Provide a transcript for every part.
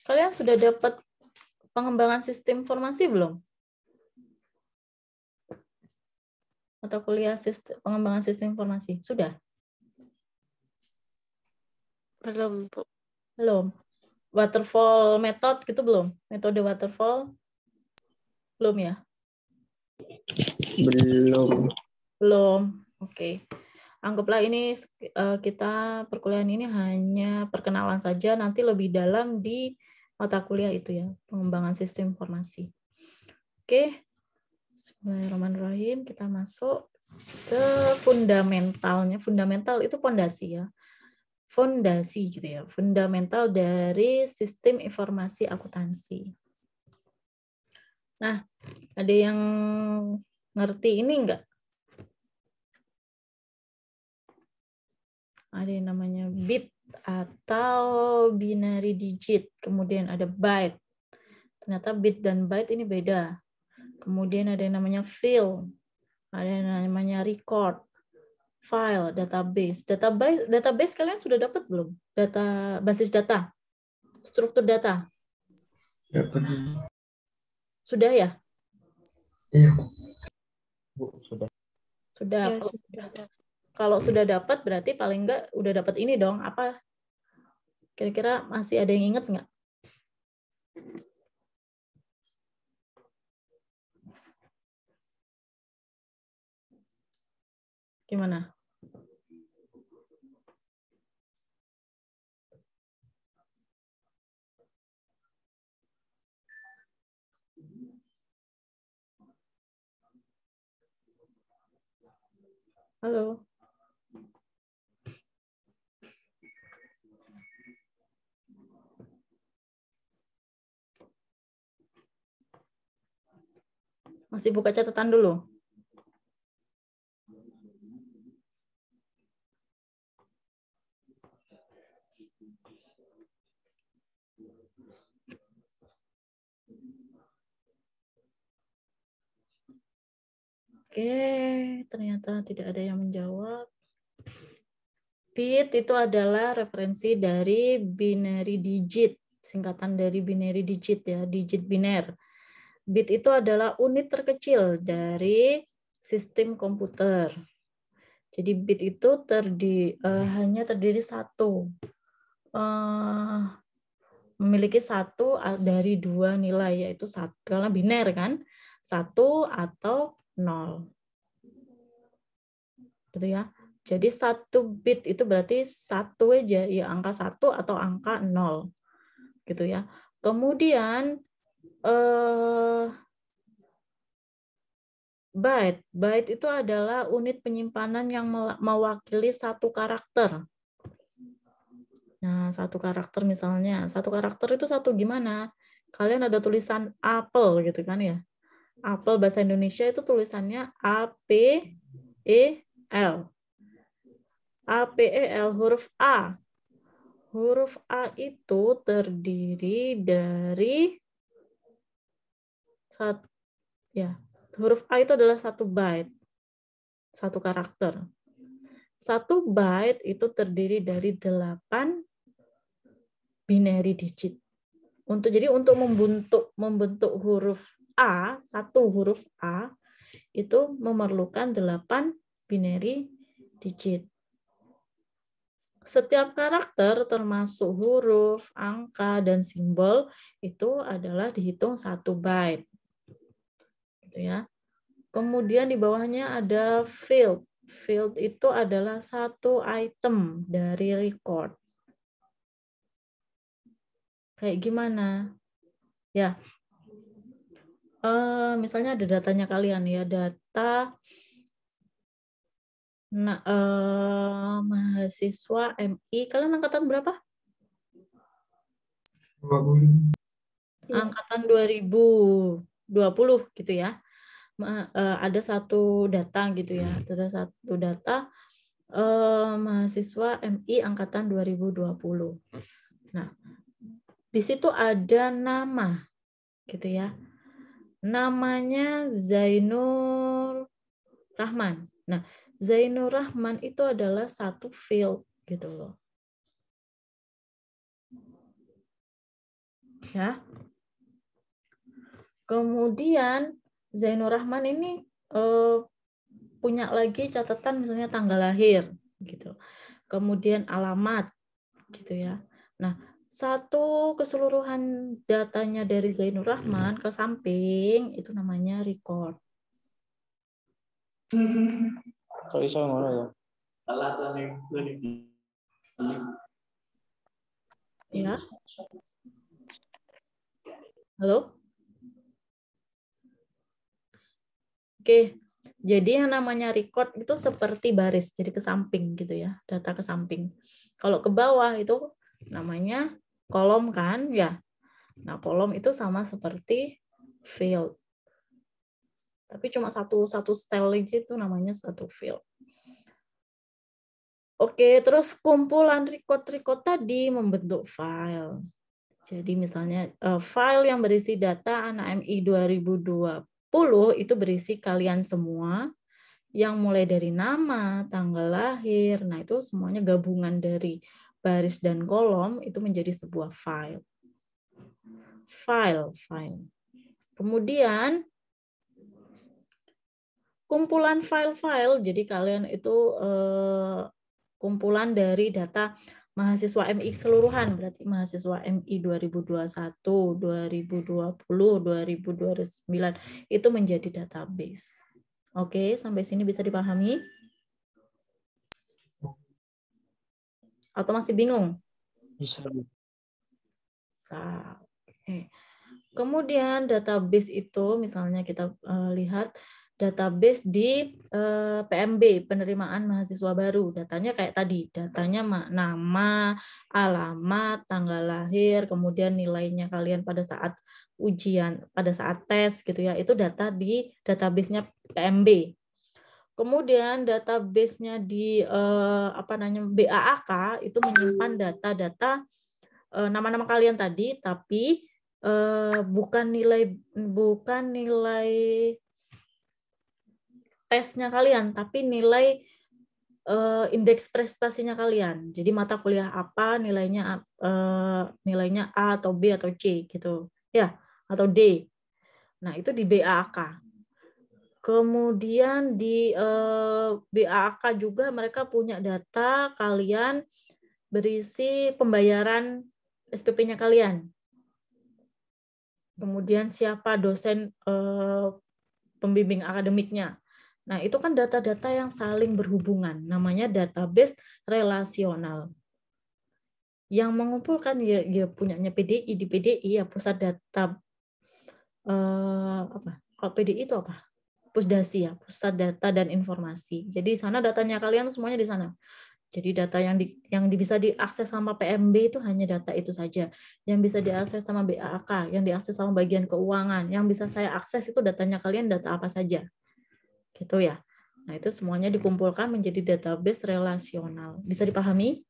Kalian sudah dapat pengembangan sistem informasi belum? Atau kuliah pengembangan sistem informasi? Sudah? Belum, Bu. Belum. Waterfall method gitu belum? Metode waterfall? Belum ya? Belum. Belum. Oke. Anggaplah ini kita perkuliahan ini hanya perkenalan saja, nanti lebih dalam di mata kuliah itu ya, pengembangan sistem informasi. Oke. Bismillahirrahmanirrahim, kita masuk ke fundamentalnya. Fundamental itu fondasi ya. Fondasi gitu ya. Fundamental dari sistem informasi akuntansi. Nah, ada yang ngerti ini enggak? Ada yang namanya bit atau binary digit. Kemudian ada byte. Ternyata bit dan byte ini beda. Kemudian ada yang namanya field. Ada yang namanya record. File, database. Database kalian sudah dapat belum? Basis data. Struktur data. Ya, benar. Sudah ya? Iya. Bu, sudah. Sudah. Ya, sudah. Kalau sudah dapat berarti paling enggak udah dapat ini dong. Apa? Kira-kira masih ada yang ingat nggak? Gimana? Halo. Masih buka catatan dulu. Oke, ternyata tidak ada yang menjawab. Bit itu adalah referensi dari binary digit, singkatan dari binary digit ya, digit biner. Bit itu adalah unit terkecil dari sistem komputer. Jadi bit itu hanya terdiri satu. Memiliki satu dari dua nilai, yaitu satu, karena biner kan, 1 atau 0. Gitu ya. Jadi 1 bit itu berarti 1 aja, ya angka 1 atau angka 0. Gitu ya. Kemudian byte itu adalah unit penyimpanan yang mewakili satu karakter. Nah, satu karakter misalnya, satu karakter itu satu gimana? Kalian ada tulisan apel gitu kan ya. Apel bahasa Indonesia itu tulisannya A-P-E-L. A-P-E-L, huruf A. Huruf A itu terdiri dari huruf A itu adalah 1 byte. 1 karakter. 1 byte itu terdiri dari 8 binary digit. Jadi untuk membentuk huruf A, 1 huruf A itu memerlukan 8 binary digit. Setiap karakter termasuk huruf, angka, dan simbol itu adalah dihitung 1 byte. Gitu ya. Kemudian di bawahnya ada field. Field itu adalah 1 item dari record. Kayak gimana? Ya, misalnya ada datanya kalian ya, data mahasiswa MI. Kalian angkatan berapa? 20. Angkatan 2020 gitu ya. Ada satu data gitu ya. Ada satu data mahasiswa MI angkatan 2020. Nah, di situ ada nama gitu ya. Namanya Zainur Rahman. Nah, Zainur Rahman itu adalah satu field gitu loh. Ya. Kemudian Zainur Rahman ini punya lagi catatan misalnya tanggal lahir gitu. Kemudian alamat gitu ya. Nah, satu keseluruhan datanya dari Zainur Rahman ke samping itu namanya record. Kalau iso ngono ya. Ya. Halo? Oke. Jadi yang namanya record itu seperti baris, jadi ke samping gitu ya, data ke samping. Kalau ke bawah itu namanya kolom kan ya. Nah, kolom itu sama seperti field. Tapi cuma satu style aja itu namanya satu field. Oke, terus kumpulan record tadi membentuk file. Jadi misalnya file yang berisi data anak MI 2020 itu berisi kalian semua yang mulai dari nama, tanggal lahir. Nah, itu semuanya gabungan dari baris dan kolom itu menjadi sebuah file. File. Kemudian kumpulan file-file, jadi kalian itu kumpulan dari data mahasiswa MI keseluruhan, berarti mahasiswa MI 2021, 2020, 2029 itu menjadi database. Oke, sampai sini bisa dipahami? Atau masih bingung? Bisa. Oke. Kemudian database itu misalnya kita lihat database di PMB, penerimaan mahasiswa baru. Datanya kayak tadi, datanya nama, alamat, tanggal lahir, kemudian nilainya kalian pada saat ujian, pada saat tes gitu ya. Itu data di database-nya PMB. Kemudian database-nya di BAAK itu menyimpan data-data nama-nama kalian tadi, tapi bukan nilai tesnya kalian, tapi nilai indeks prestasinya kalian. Jadi mata kuliah apa nilainya A atau B atau C gitu, ya, atau D. Nah, itu di BAK. Kemudian di BAK juga mereka punya data kalian berisi pembayaran SPP-nya kalian. Kemudian siapa dosen pembimbing akademiknya. Nah, itu kan data-data yang saling berhubungan, namanya database relasional. Yang mengumpulkan ya punyanya PDI, di PDI ya pusat data Kalau PDI itu apa? Pusdasi ya, pusat data dan informasi. Jadi sana datanya kalian semuanya di sana. Jadi data yang bisa diakses sama PMB itu hanya data itu saja. Yang bisa diakses sama BAK, yang diakses sama bagian keuangan, yang bisa saya akses itu datanya kalian data apa saja. Gitu ya. Nah, itu semuanya dikumpulkan menjadi database relasional. Bisa dipahami?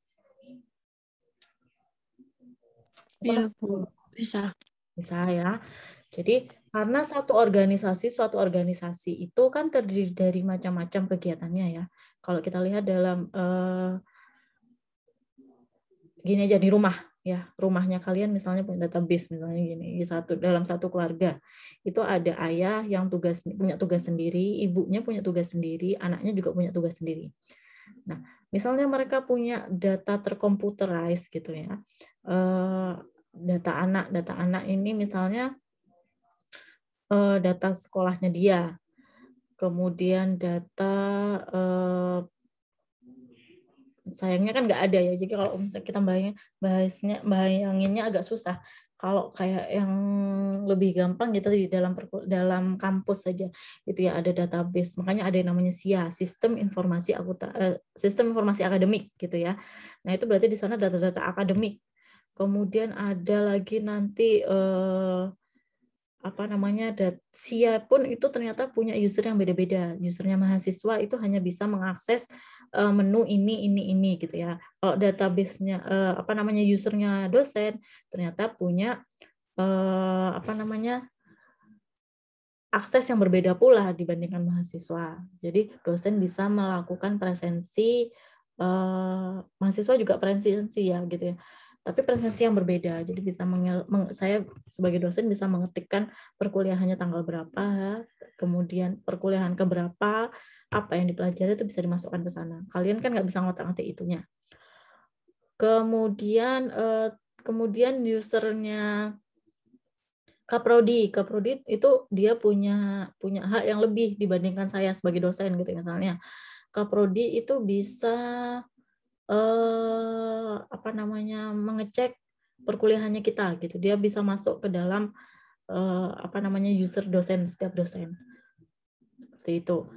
Iya, Bu. Bisa. Bisa ya. Jadi karena suatu organisasi itu kan terdiri dari macam-macam kegiatannya ya. Kalau kita lihat dalam gini aja di rumah ya, rumahnya kalian misalnya punya database misalnya gini, dalam satu keluarga itu ada ayah yang punya tugas sendiri, ibunya punya tugas sendiri, anaknya juga punya tugas sendiri. Nah, misalnya mereka punya data terkomputerized gitu ya, data anak ini misalnya data sekolahnya dia, kemudian data sayangnya kan nggak ada ya, jadi kalau misalnya kita bayanginnya agak susah. Kalau kayak yang lebih gampang gitu di dalam kampus saja itu ya ada database, makanya ada yang namanya SIA, sistem informasi akademik gitu ya. Nah itu berarti di sana data-data akademik. Kemudian ada lagi nanti SIA pun itu ternyata punya user yang beda-beda. Usernya mahasiswa itu hanya bisa mengakses menu ini gitu ya. Kalau database-nya usernya dosen ternyata punya akses yang berbeda pula dibandingkan mahasiswa. Jadi dosen bisa melakukan presensi, mahasiswa juga presensi ya gitu ya. tapi presensi yang berbeda. Jadi bisa saya sebagai dosen bisa mengetikkan perkuliahannya tanggal berapa, kemudian perkuliahan keberapa, apa yang dipelajari itu bisa dimasukkan ke sana. Kalian kan nggak bisa ngotak-ngatik itunya. Kemudian usernya Kaprodi itu dia punya hak yang lebih dibandingkan saya sebagai dosen gitu misalnya. Kaprodi itu bisa mengecek perkuliahannya kita gitu. Dia bisa masuk ke dalam user dosen setiap dosen. Seperti itu.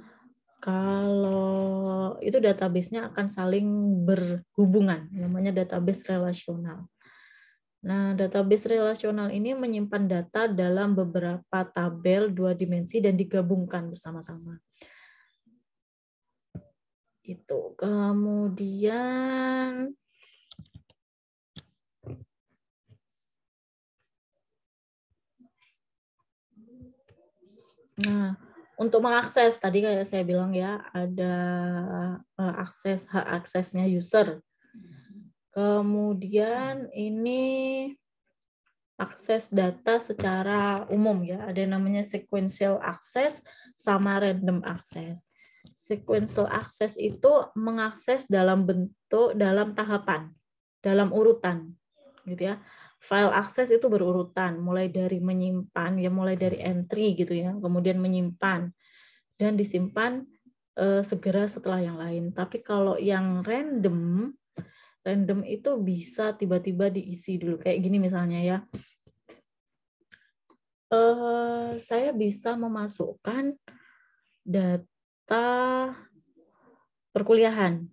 Kalau itu database-nya akan saling berhubungan, namanya database relasional. Nah, database relasional ini menyimpan data dalam beberapa tabel 2 dimensi dan digabungkan bersama-sama. Itu. Kemudian untuk mengakses, tadi kayak saya bilang ya, ada hak aksesnya user. Kemudian ini akses data secara umum ya, ada yang namanya sequential access sama random access. Sequential access itu mengakses dalam tahapan, dalam urutan, gitu ya. File akses itu berurutan, mulai dari menyimpan ya, mulai dari entry gitu ya, kemudian menyimpan dan disimpan segera setelah yang lain. Tapi kalau yang random itu bisa tiba-tiba diisi dulu kayak gini misalnya ya. Saya bisa memasukkan data perkuliahan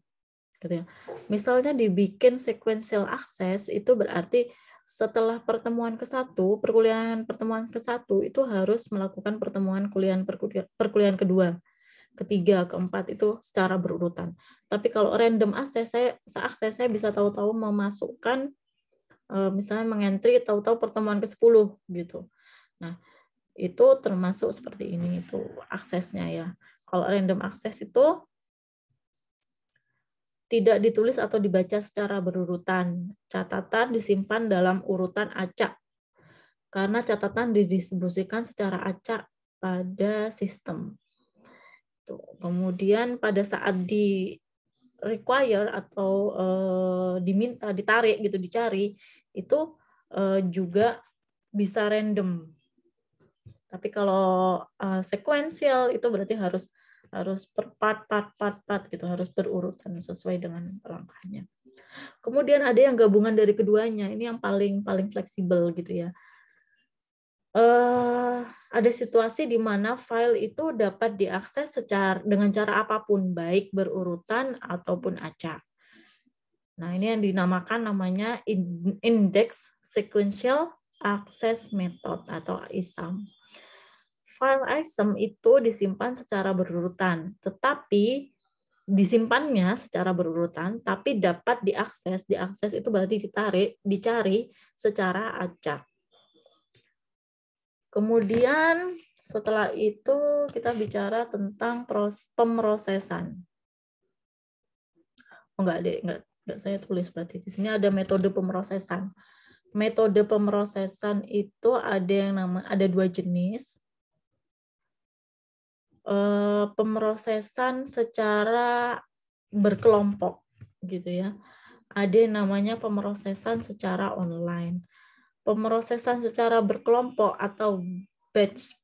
gitu ya. Misalnya dibikin sequential access itu berarti setelah pertemuan ke-1, perkuliahan pertemuan ke-1 itu harus melakukan perkuliahan kedua, ketiga, keempat itu secara berurutan. Tapi kalau random access saya bisa tahu-tahu memasukkan misalnya mengentry tahu-tahu pertemuan ke-10 gitu. Nah, itu termasuk seperti ini itu aksesnya ya. Kalau random access itu tidak ditulis atau dibaca secara berurutan. Catatan disimpan dalam urutan acak. Karena catatan didistribusikan secara acak pada sistem. Kemudian pada saat di require atau diminta, ditarik gitu, dicari, itu juga bisa random. Tapi kalau sequential itu berarti harus per part gitu, harus berurutan sesuai dengan langkahnya. Kemudian ada yang gabungan dari keduanya, ini yang paling fleksibel gitu ya. Ada situasi di mana file itu dapat diakses dengan cara apapun, baik berurutan ataupun acak. Nah, ini yang dinamakan namanya Index Sequential Access Method atau ISAM. File ISAM itu disimpan secara berurutan, tetapi disimpannya secara berurutan, tapi dapat diakses. Diakses itu berarti dicari secara acak. Kemudian setelah itu kita bicara tentang pemrosesan. Enggak saya tulis berarti di sini ada metode pemrosesan. Metode pemrosesan itu ada 2 jenis. Pemrosesan secara berkelompok gitu ya. Ada yang namanya pemrosesan secara online. Pemrosesan secara berkelompok atau batch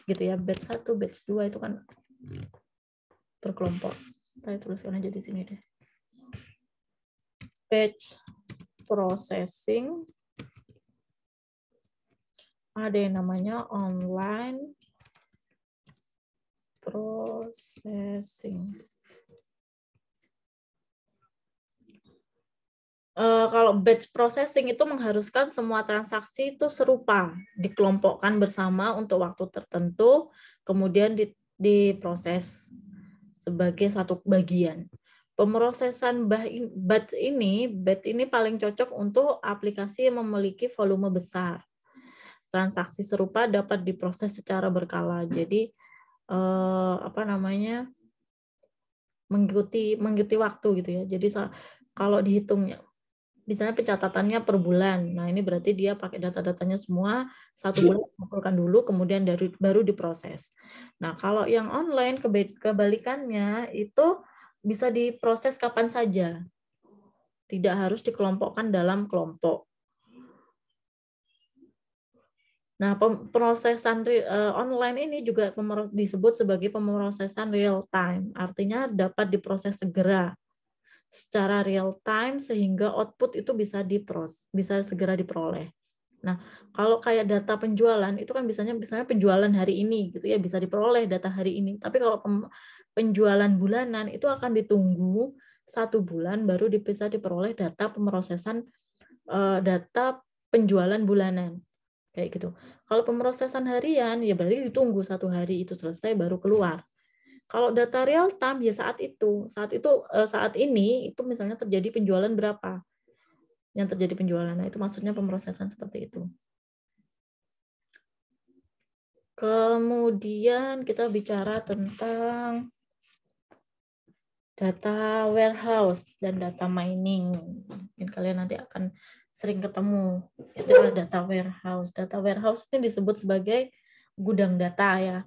gitu ya. Batch 1, batch 2 itu kan berkelompok. Saya tuliskan aja di sini deh. Batch processing. Ada yang namanya online processing. Kalau batch processing itu mengharuskan semua transaksi itu serupa, dikelompokkan bersama untuk waktu tertentu, kemudian diproses sebagai satu bagian. Pemrosesan batch ini paling cocok untuk aplikasi yang memiliki volume besar. Transaksi serupa dapat diproses secara berkala. Jadi mengikuti waktu gitu ya. Jadi kalau dihitungnya Misalnya pencatatannya per bulan. Nah, ini berarti dia pakai data-datanya semua, 1 bulan dikumpulkan dulu, kemudian baru diproses. Nah, kalau yang online kebalikannya itu bisa diproses kapan saja. Tidak harus dikelompokkan dalam kelompok. Nah, pemrosesan online ini juga disebut sebagai pemrosesan real time. Artinya dapat diproses segera secara real time sehingga output itu bisa segera diperoleh. Nah, kalau kayak data penjualan itu kan misalnya penjualan hari ini gitu ya, bisa diperoleh data hari ini. Tapi kalau penjualan bulanan itu akan ditunggu 1 bulan baru bisa diperoleh data pemrosesan data penjualan bulanan. Kayak gitu. Kalau pemrosesan harian ya berarti ditunggu 1 hari itu selesai baru keluar. Kalau data real time ya saat ini itu misalnya terjadi penjualan berapa yang terjadi penjualan. Nah, itu maksudnya pemrosesan seperti itu. Kemudian kita bicara tentang data warehouse dan data mining. Mungkin kalian nanti akan sering ketemu istilah data warehouse. Data warehouse ini disebut sebagai gudang data ya.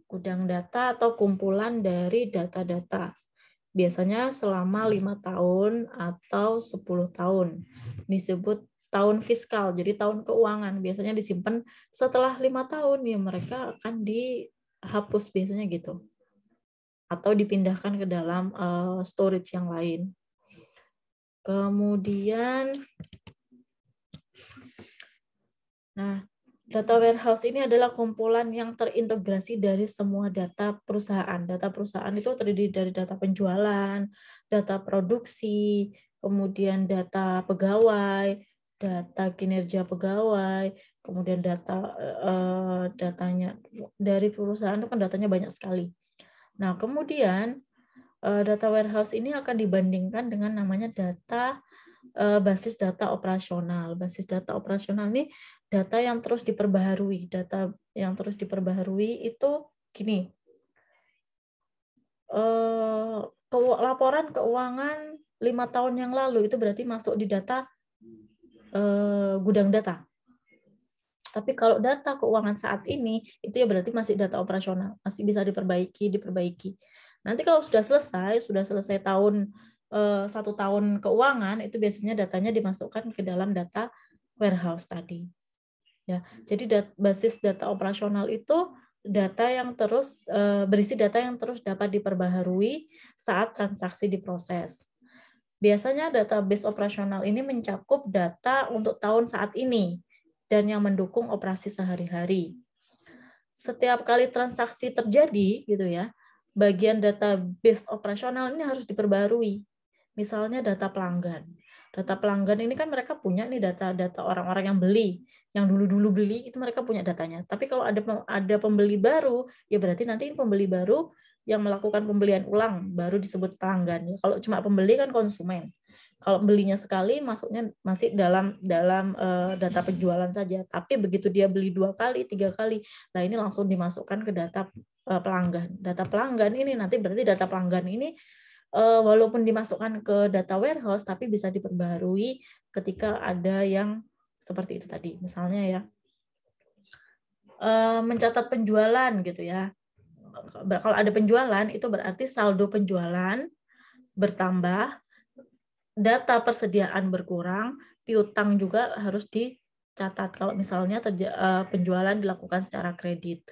Gudang data atau kumpulan dari data-data. Biasanya selama 5 tahun atau 10 tahun. Disebut tahun fiskal, jadi tahun keuangan. Biasanya disimpan setelah 5 tahun, ya mereka akan dihapus biasanya gitu. Atau dipindahkan ke dalam storage yang lain. Kemudian, nah, data warehouse ini adalah kumpulan yang terintegrasi dari semua data perusahaan. Data perusahaan itu terdiri dari data penjualan, data produksi, kemudian data pegawai, data kinerja pegawai, kemudian datanya dari perusahaan itu kan datanya banyak sekali. Nah, kemudian data warehouse ini akan dibandingkan dengan namanya data basis data operasional. Basis data operasional ini data yang terus diperbaharui. Data yang terus diperbaharui itu gini. Laporan keuangan 5 tahun yang lalu itu berarti masuk di data gudang data. Tapi kalau data keuangan saat ini itu ya berarti masih data operasional, masih bisa diperbaiki. Nanti kalau sudah selesai tahun 1 tahun keuangan itu biasanya datanya dimasukkan ke dalam data warehouse tadi. Ya, jadi basis data operasional itu data yang terus berisi data yang terus dapat diperbaharui saat transaksi diproses. Biasanya database operasional ini mencakup data untuk tahun saat ini dan yang mendukung operasi sehari-hari. Setiap kali transaksi terjadi, gitu ya, bagian database operasional ini harus diperbarui. Misalnya data pelanggan. Data pelanggan ini kan mereka punya nih data orang-orang yang beli, yang dulu-dulu beli itu mereka punya datanya. Tapi kalau ada pembeli baru, ya berarti nanti pembeli baru yang melakukan pembelian ulang baru disebut pelanggan. Kalau cuma pembeli kan konsumen. Kalau belinya sekali masuknya masih dalam data penjualan saja. Tapi begitu dia beli 2 kali, 3 kali, nah ini langsung dimasukkan ke data pelanggan. Data pelanggan ini nanti berarti data pelanggan ini walaupun dimasukkan ke data warehouse tapi bisa diperbarui ketika ada yang seperti itu tadi. Misalnya ya mencatat penjualan gitu ya. Kalau ada penjualan itu berarti saldo penjualan bertambah, data persediaan berkurang, piutang juga harus dicatat kalau misalnya penjualan dilakukan secara kredit.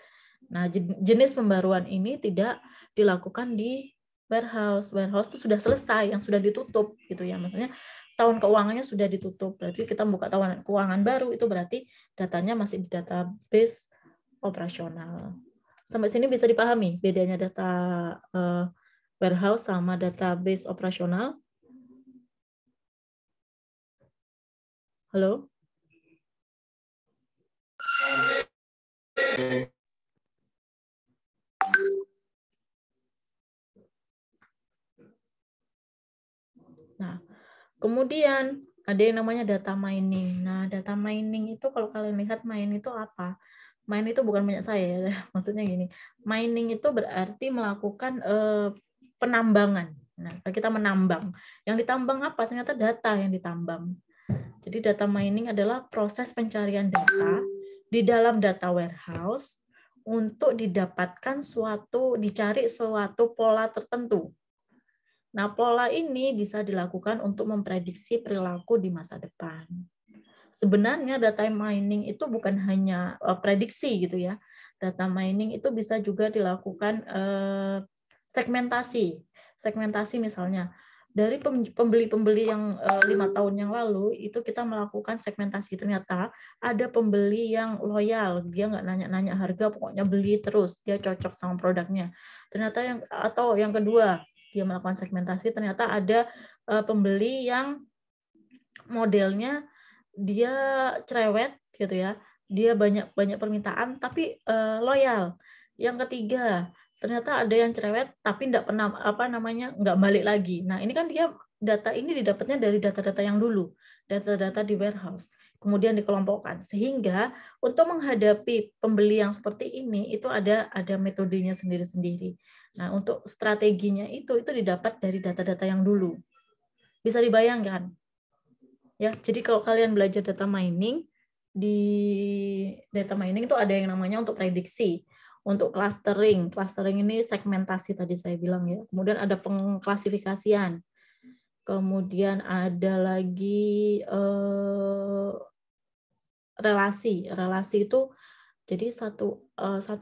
Nah, jenis pembaruan ini tidak dilakukan di warehouse. Warehouse itu sudah selesai, yang sudah ditutup gitu ya. Maksudnya tahun keuangannya sudah ditutup. Berarti kita buka tahun keuangan baru itu berarti datanya masih di database operasional. Sampai sini bisa dipahami bedanya data warehouse sama database operasional? Halo? Nah, kemudian ada yang namanya data mining. Nah, data mining itu kalau kalian lihat mine itu apa? Mine itu bukan punya saya ya. Maksudnya gini, mining itu berarti melakukan penambangan. Nah, kita menambang. Yang ditambang apa? Ternyata data yang ditambang. Jadi data mining adalah proses pencarian data di dalam data warehouse untuk dicari suatu pola tertentu. Nah, pola ini bisa dilakukan untuk memprediksi perilaku di masa depan. Sebenarnya data mining itu bukan hanya prediksi gitu ya. Data mining itu bisa juga dilakukan segmentasi. Segmentasi misalnya dari pembeli-pembeli yang 5 tahun yang lalu itu kita melakukan segmentasi, ternyata ada pembeli yang loyal, dia nggak nanya-nanya harga, pokoknya beli terus, dia cocok sama produknya. Ternyata yang kedua, dia melakukan segmentasi, ternyata ada pembeli yang modelnya dia cerewet gitu ya, dia banyak permintaan tapi loyal. Yang ketiga, ternyata ada yang cerewet tapi nggak balik lagi. Nah, ini kan data ini didapatnya dari data-data yang dulu, data-data di warehouse, kemudian dikelompokkan, sehingga untuk menghadapi pembeli yang seperti ini itu ada metodenya sendiri-sendiri. Nah, untuk strateginya itu didapat dari data-data yang dulu. Bisa dibayangkan ya. Jadi kalau kalian belajar data mining, di data mining itu ada yang namanya untuk prediksi, untuk clustering. Clustering ini segmentasi tadi saya bilang ya. Kemudian ada pengklasifikasian. Kemudian ada lagi relasi. Relasi itu jadi satu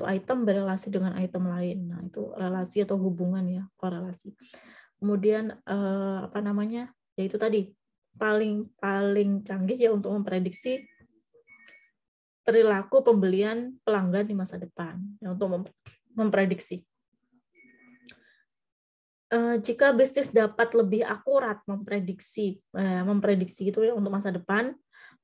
item berelasi dengan item lain. Nah, itu relasi atau hubungan ya, korelasi. Kemudian yaitu tadi paling canggih ya untuk memprediksi perilaku pembelian pelanggan di masa depan, ya, untuk memprediksi. Jika bisnis dapat lebih akurat memprediksi itu ya untuk masa depan,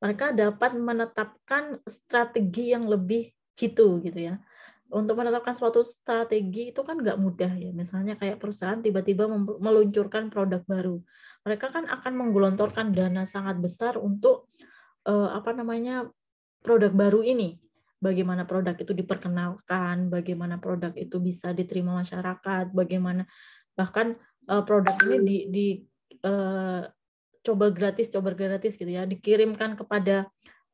mereka dapat menetapkan strategi yang lebih jitu gitu ya. Untuk menetapkan suatu strategi itu kan nggak mudah ya. Misalnya kayak perusahaan tiba-tiba meluncurkan produk baru, mereka kan akan menggelontorkan dana sangat besar untuk produk baru ini. Bagaimana produk itu diperkenalkan, bagaimana produk itu bisa diterima masyarakat, bagaimana bahkan produk ini coba gratis gitu ya, dikirimkan kepada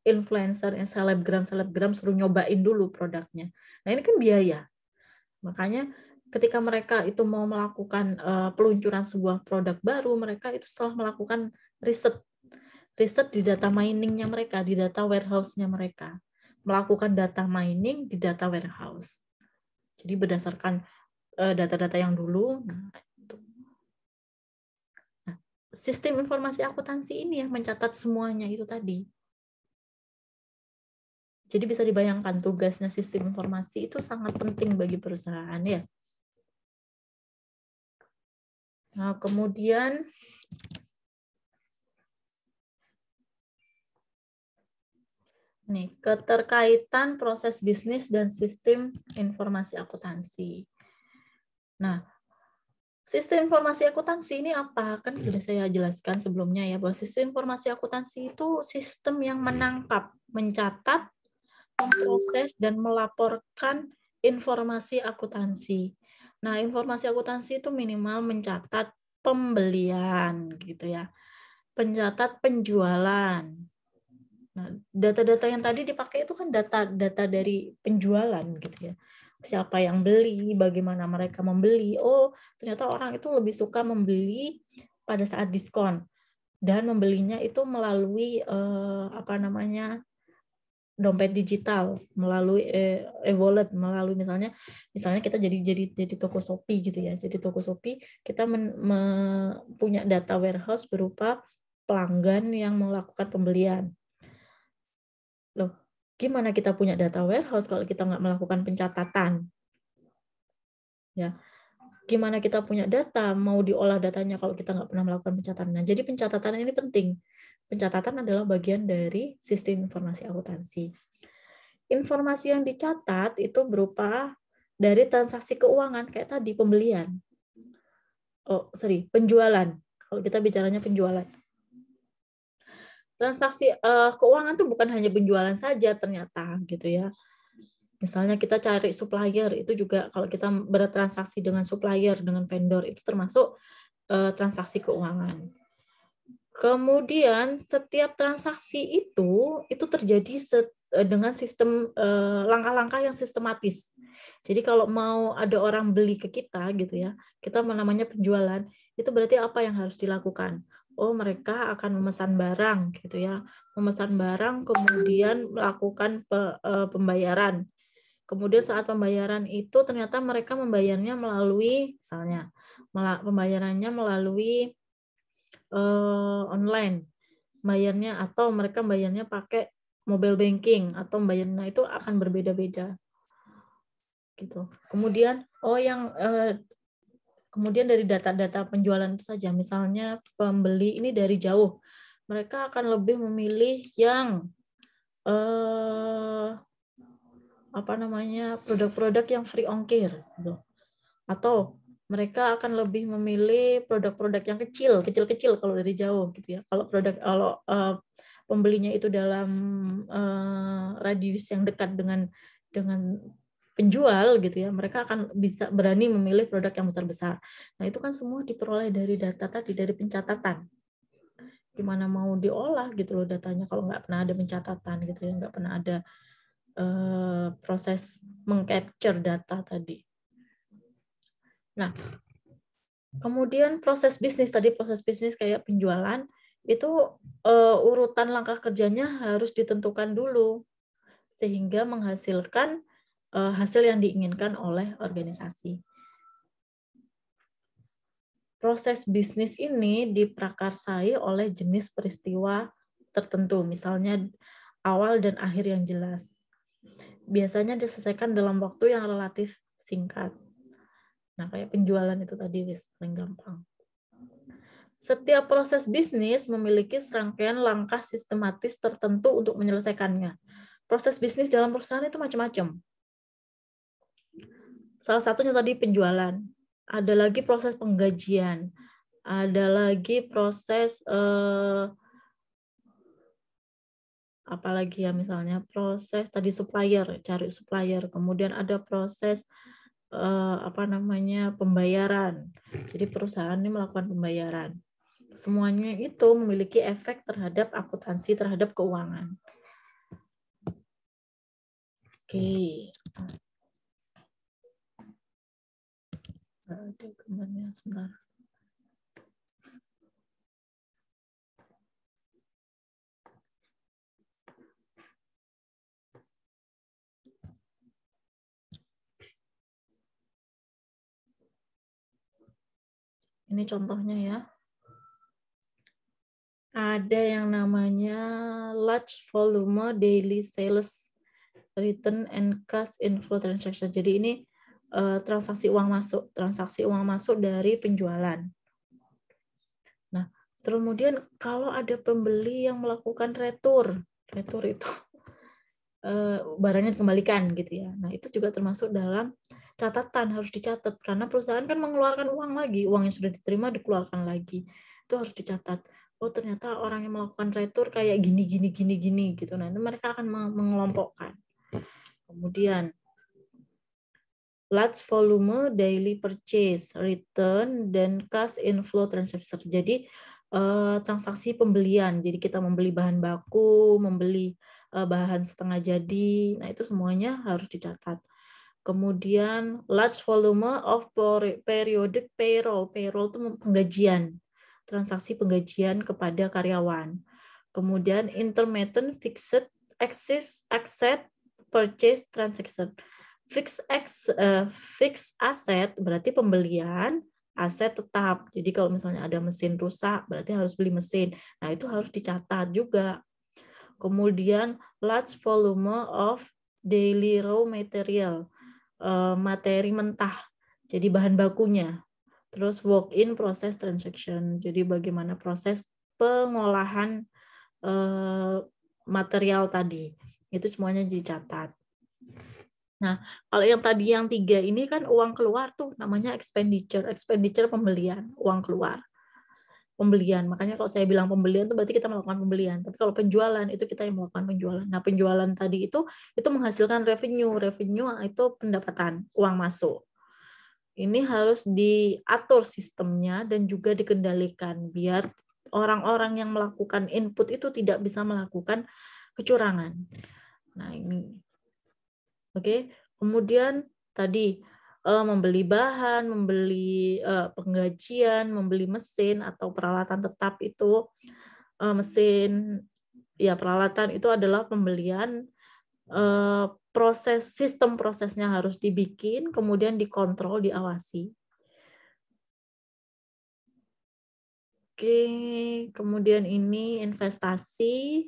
influencer, selebgram suruh nyobain dulu produknya. Nah, ini kan biaya. Makanya ketika mereka itu mau melakukan peluncuran sebuah produk baru, mereka itu setelah melakukan riset di data mining-nya mereka, di data warehouse-nya mereka. Melakukan data mining di data warehouse. Jadi berdasarkan data-data yang dulu, sistem informasi akuntansi ini yang mencatat semuanya itu tadi. Jadi bisa dibayangkan tugasnya sistem informasi itu sangat penting bagi perusahaan ya. Nah, kemudian nih, keterkaitan proses bisnis dan sistem informasi akuntansi. Nah, sistem informasi akuntansi ini apa? Kan sudah saya jelaskan sebelumnya ya, bahwa sistem informasi akuntansi itu sistem yang menangkap, mencatat, memproses, dan melaporkan informasi akuntansi. Nah, informasi akuntansi itu minimal mencatat pembelian, gitu ya, pencatat penjualan. Nah, data-data yang tadi dipakai itu kan data dari penjualan, gitu ya. Siapa yang beli, bagaimana mereka membeli. Oh, ternyata orang itu lebih suka membeli pada saat diskon, dan membelinya itu melalui dompet digital, melalui e-wallet, melalui misalnya kita jadi toko Shopee gitu ya. Jadi toko Shopee kita punya data warehouse berupa pelanggan yang melakukan pembelian. Loh, gimana kita punya data warehouse kalau kita nggak melakukan pencatatan? Ya, gimana kita punya data, mau diolah datanya kalau kita nggak pernah melakukan pencatatan? Nah, jadi pencatatan ini penting. Pencatatan adalah bagian dari sistem informasi akuntansi. Informasi yang dicatat itu berupa dari transaksi keuangan, kayak tadi pembelian. Penjualan. Kalau kita bicaranya penjualan. Transaksi keuangan itu bukan hanya penjualan saja ternyata, gitu ya. Misalnya kita cari supplier, itu juga kalau kita bertransaksi dengan supplier, dengan vendor, itu termasuk transaksi keuangan. Kemudian setiap transaksi itu terjadi dengan sistem langkah-langkah yang sistematis. Jadi kalau mau ada orang beli ke kita gitu ya, kita namanya penjualan, itu berarti apa yang harus dilakukan? Oh, mereka akan memesan barang gitu ya. Memesan barang kemudian melakukan pembayaran. Kemudian saat pembayaran itu ternyata mereka membayarnya melalui misalnya pembayarannya melalui online bayarnya, atau mereka bayarnya pakai mobile banking, atau bayarnya itu akan berbeda-beda gitu. Kemudian kemudian dari data-data penjualan itu saja, misalnya pembeli ini dari jauh, mereka akan lebih memilih yang produk-produk yang free ongkir gitu. Atau mereka akan lebih memilih produk-produk yang kecil-kecil kalau dari jauh gitu ya. Kalau pembelinya itu dalam radius yang dekat dengan penjual gitu ya, mereka akan bisa berani memilih produk yang besar-besar. Nah, itu kan semua diperoleh dari data tadi, dari pencatatan. Gimana mau diolah gitu loh datanya kalau nggak pernah ada pencatatan gitu ya, nggak pernah ada proses mengcapture data tadi. Nah, kemudian proses bisnis kayak penjualan itu urutan langkah kerjanya harus ditentukan dulu sehingga menghasilkan hasil yang diinginkan oleh organisasi. Proses bisnis ini diprakarsai oleh jenis peristiwa tertentu, misalnya awal dan akhir yang jelas. Biasanya diselesaikan dalam waktu yang relatif singkat. Nah, kayak penjualan itu tadi paling gampang. Setiap proses bisnis memiliki serangkaian langkah sistematis tertentu untuk menyelesaikannya. Proses bisnis dalam perusahaan itu macam-macam. Salah satunya tadi penjualan. Ada lagi proses penggajian. Ada lagi proses apalagi ya, misalnya proses tadi supplier, cari supplier. Kemudian ada proses pembayaran. Jadi perusahaan ini melakukan pembayaran. Semuanya itu memiliki efek terhadap akuntansi, terhadap keuangan. Oke. Ada gambarnya sebentar. Ini contohnya ya. Ada yang namanya large volume daily sales return and cash inflow transaction. Jadi ini transaksi uang masuk dari penjualan. Nah, kemudian kalau ada pembeli yang melakukan retur itu barangnya dikembalikan gitu ya. Nah, itu juga termasuk dalam catatan, harus dicatat karena perusahaan kan mengeluarkan uang lagi, uang yang sudah diterima dikeluarkan lagi. Itu harus dicatat. Oh, ternyata orang yang melakukan retur kayak gini gitu. Nah, itu mereka akan mengelompokkan. Kemudian large volume daily purchase, return, dan cash inflow transaction. Jadi transaksi pembelian. Jadi kita membeli bahan baku, membeli bahan setengah jadi. Nah, itu semuanya harus dicatat. Kemudian large volume of periodic payroll. Payroll itu penggajian. Transaksi penggajian kepada karyawan. Kemudian intermittent fixed asset purchase transaction. Fixed asset berarti pembelian aset tetap. Jadi kalau misalnya ada mesin rusak, berarti harus beli mesin. Nah, itu harus dicatat juga. Kemudian large volume of daily raw material, materi mentah. Jadi bahan bakunya. Terus walk-in process transaction. Jadi bagaimana proses pengolahan material tadi. Itu semuanya dicatat. Nah, kalau yang tadi yang 3 ini kan uang keluar tuh namanya expenditure. Expenditure pembelian, uang keluar. Pembelian. Makanya kalau saya bilang pembelian itu berarti kita melakukan pembelian. Tapi kalau penjualan itu kita yang melakukan penjualan. Nah, penjualan tadi itu menghasilkan revenue. Revenue itu pendapatan, uang masuk. Ini harus diatur sistemnya dan juga dikendalikan biar orang-orang yang melakukan input itu tidak bisa melakukan kecurangan. Nah, ini. Oke. Kemudian tadi membeli bahan, membeli penggajian, membeli mesin atau peralatan tetap itu mesin ya peralatan itu adalah pembelian, proses sistem prosesnya harus dibikin, kemudian dikontrol, diawasi. Oke, kemudian ini investasi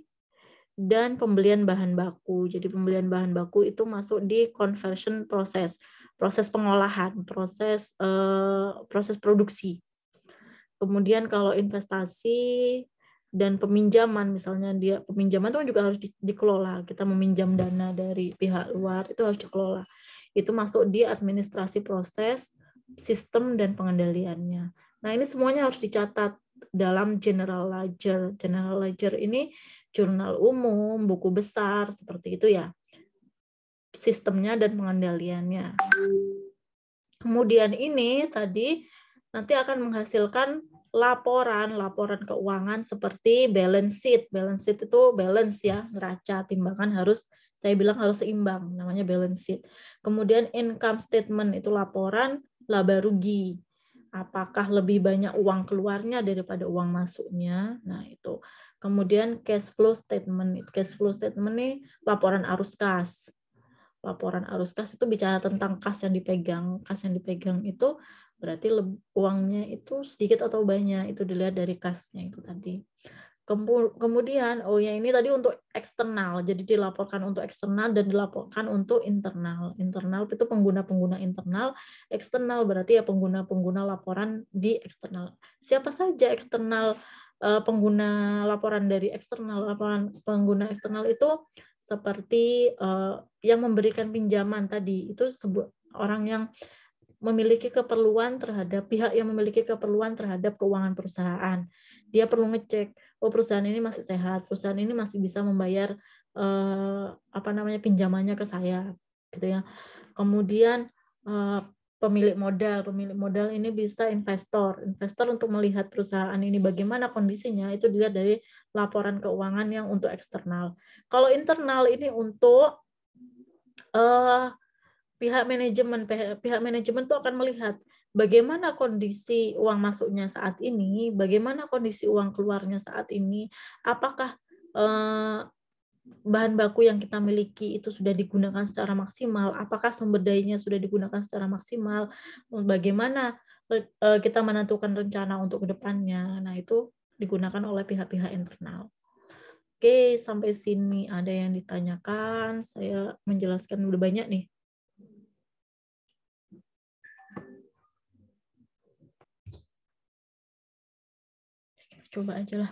dan pembelian bahan baku. Jadi pembelian bahan baku itu masuk di conversion proses, proses pengolahan, proses produksi. Kemudian kalau investasi dan peminjaman, misalnya peminjaman itu juga harus dikelola. Kita meminjam dana dari pihak luar itu harus dikelola. Itu masuk di administrasi proses, sistem dan pengendaliannya. Nah, ini semuanya harus dicatat dalam general ledger. General ledger ini jurnal umum, buku besar, seperti itu ya. Sistemnya dan pengendaliannya. Kemudian ini tadi nanti akan menghasilkan laporan keuangan seperti balance sheet. Balance sheet itu balance ya, neraca, timbangan harus, saya bilang harus seimbang, namanya balance sheet. Kemudian income statement itu laporan laba rugi. Apakah lebih banyak uang keluarnya daripada uang masuknya? Nah, itu. Kemudian cash flow statement. Cash flow statement ini laporan arus kas. Laporan arus kas itu bicara tentang kas yang dipegang. Kas yang dipegang itu berarti uangnya itu sedikit atau banyak. Itu dilihat dari kasnya itu tadi. Kemudian, oh ya ini tadi untuk eksternal. Jadi dilaporkan untuk eksternal dan dilaporkan untuk internal. Internal itu pengguna-pengguna internal. Eksternal berarti ya pengguna-pengguna laporan di eksternal. Siapa saja eksternal pengguna laporan dari eksternal? Laporan pengguna eksternal itu seperti yang memberikan pinjaman tadi. Itu orang yang memiliki keperluan terhadap pihak yang memiliki keperluan terhadap keuangan perusahaan. Dia perlu ngecek, oh perusahaan ini masih sehat, perusahaan ini masih bisa membayar pinjamannya ke saya, gitu ya. Kemudian pemilik modal ini bisa investor untuk melihat perusahaan ini bagaimana kondisinya, itu dilihat dari laporan keuangan yang untuk eksternal. Kalau internal ini untuk pihak manajemen itu akan melihat bagaimana kondisi uang masuknya saat ini, bagaimana kondisi uang keluarnya saat ini, apakah bahan baku yang kita miliki itu sudah digunakan secara maksimal, apakah sumber dayanya sudah digunakan secara maksimal, bagaimana kita menentukan rencana untuk kedepannya. Nah, itu digunakan oleh pihak-pihak internal. Oke, sampai sini ada yang ditanyakan? Saya menjelaskan udah banyak nih. Coba aja lah.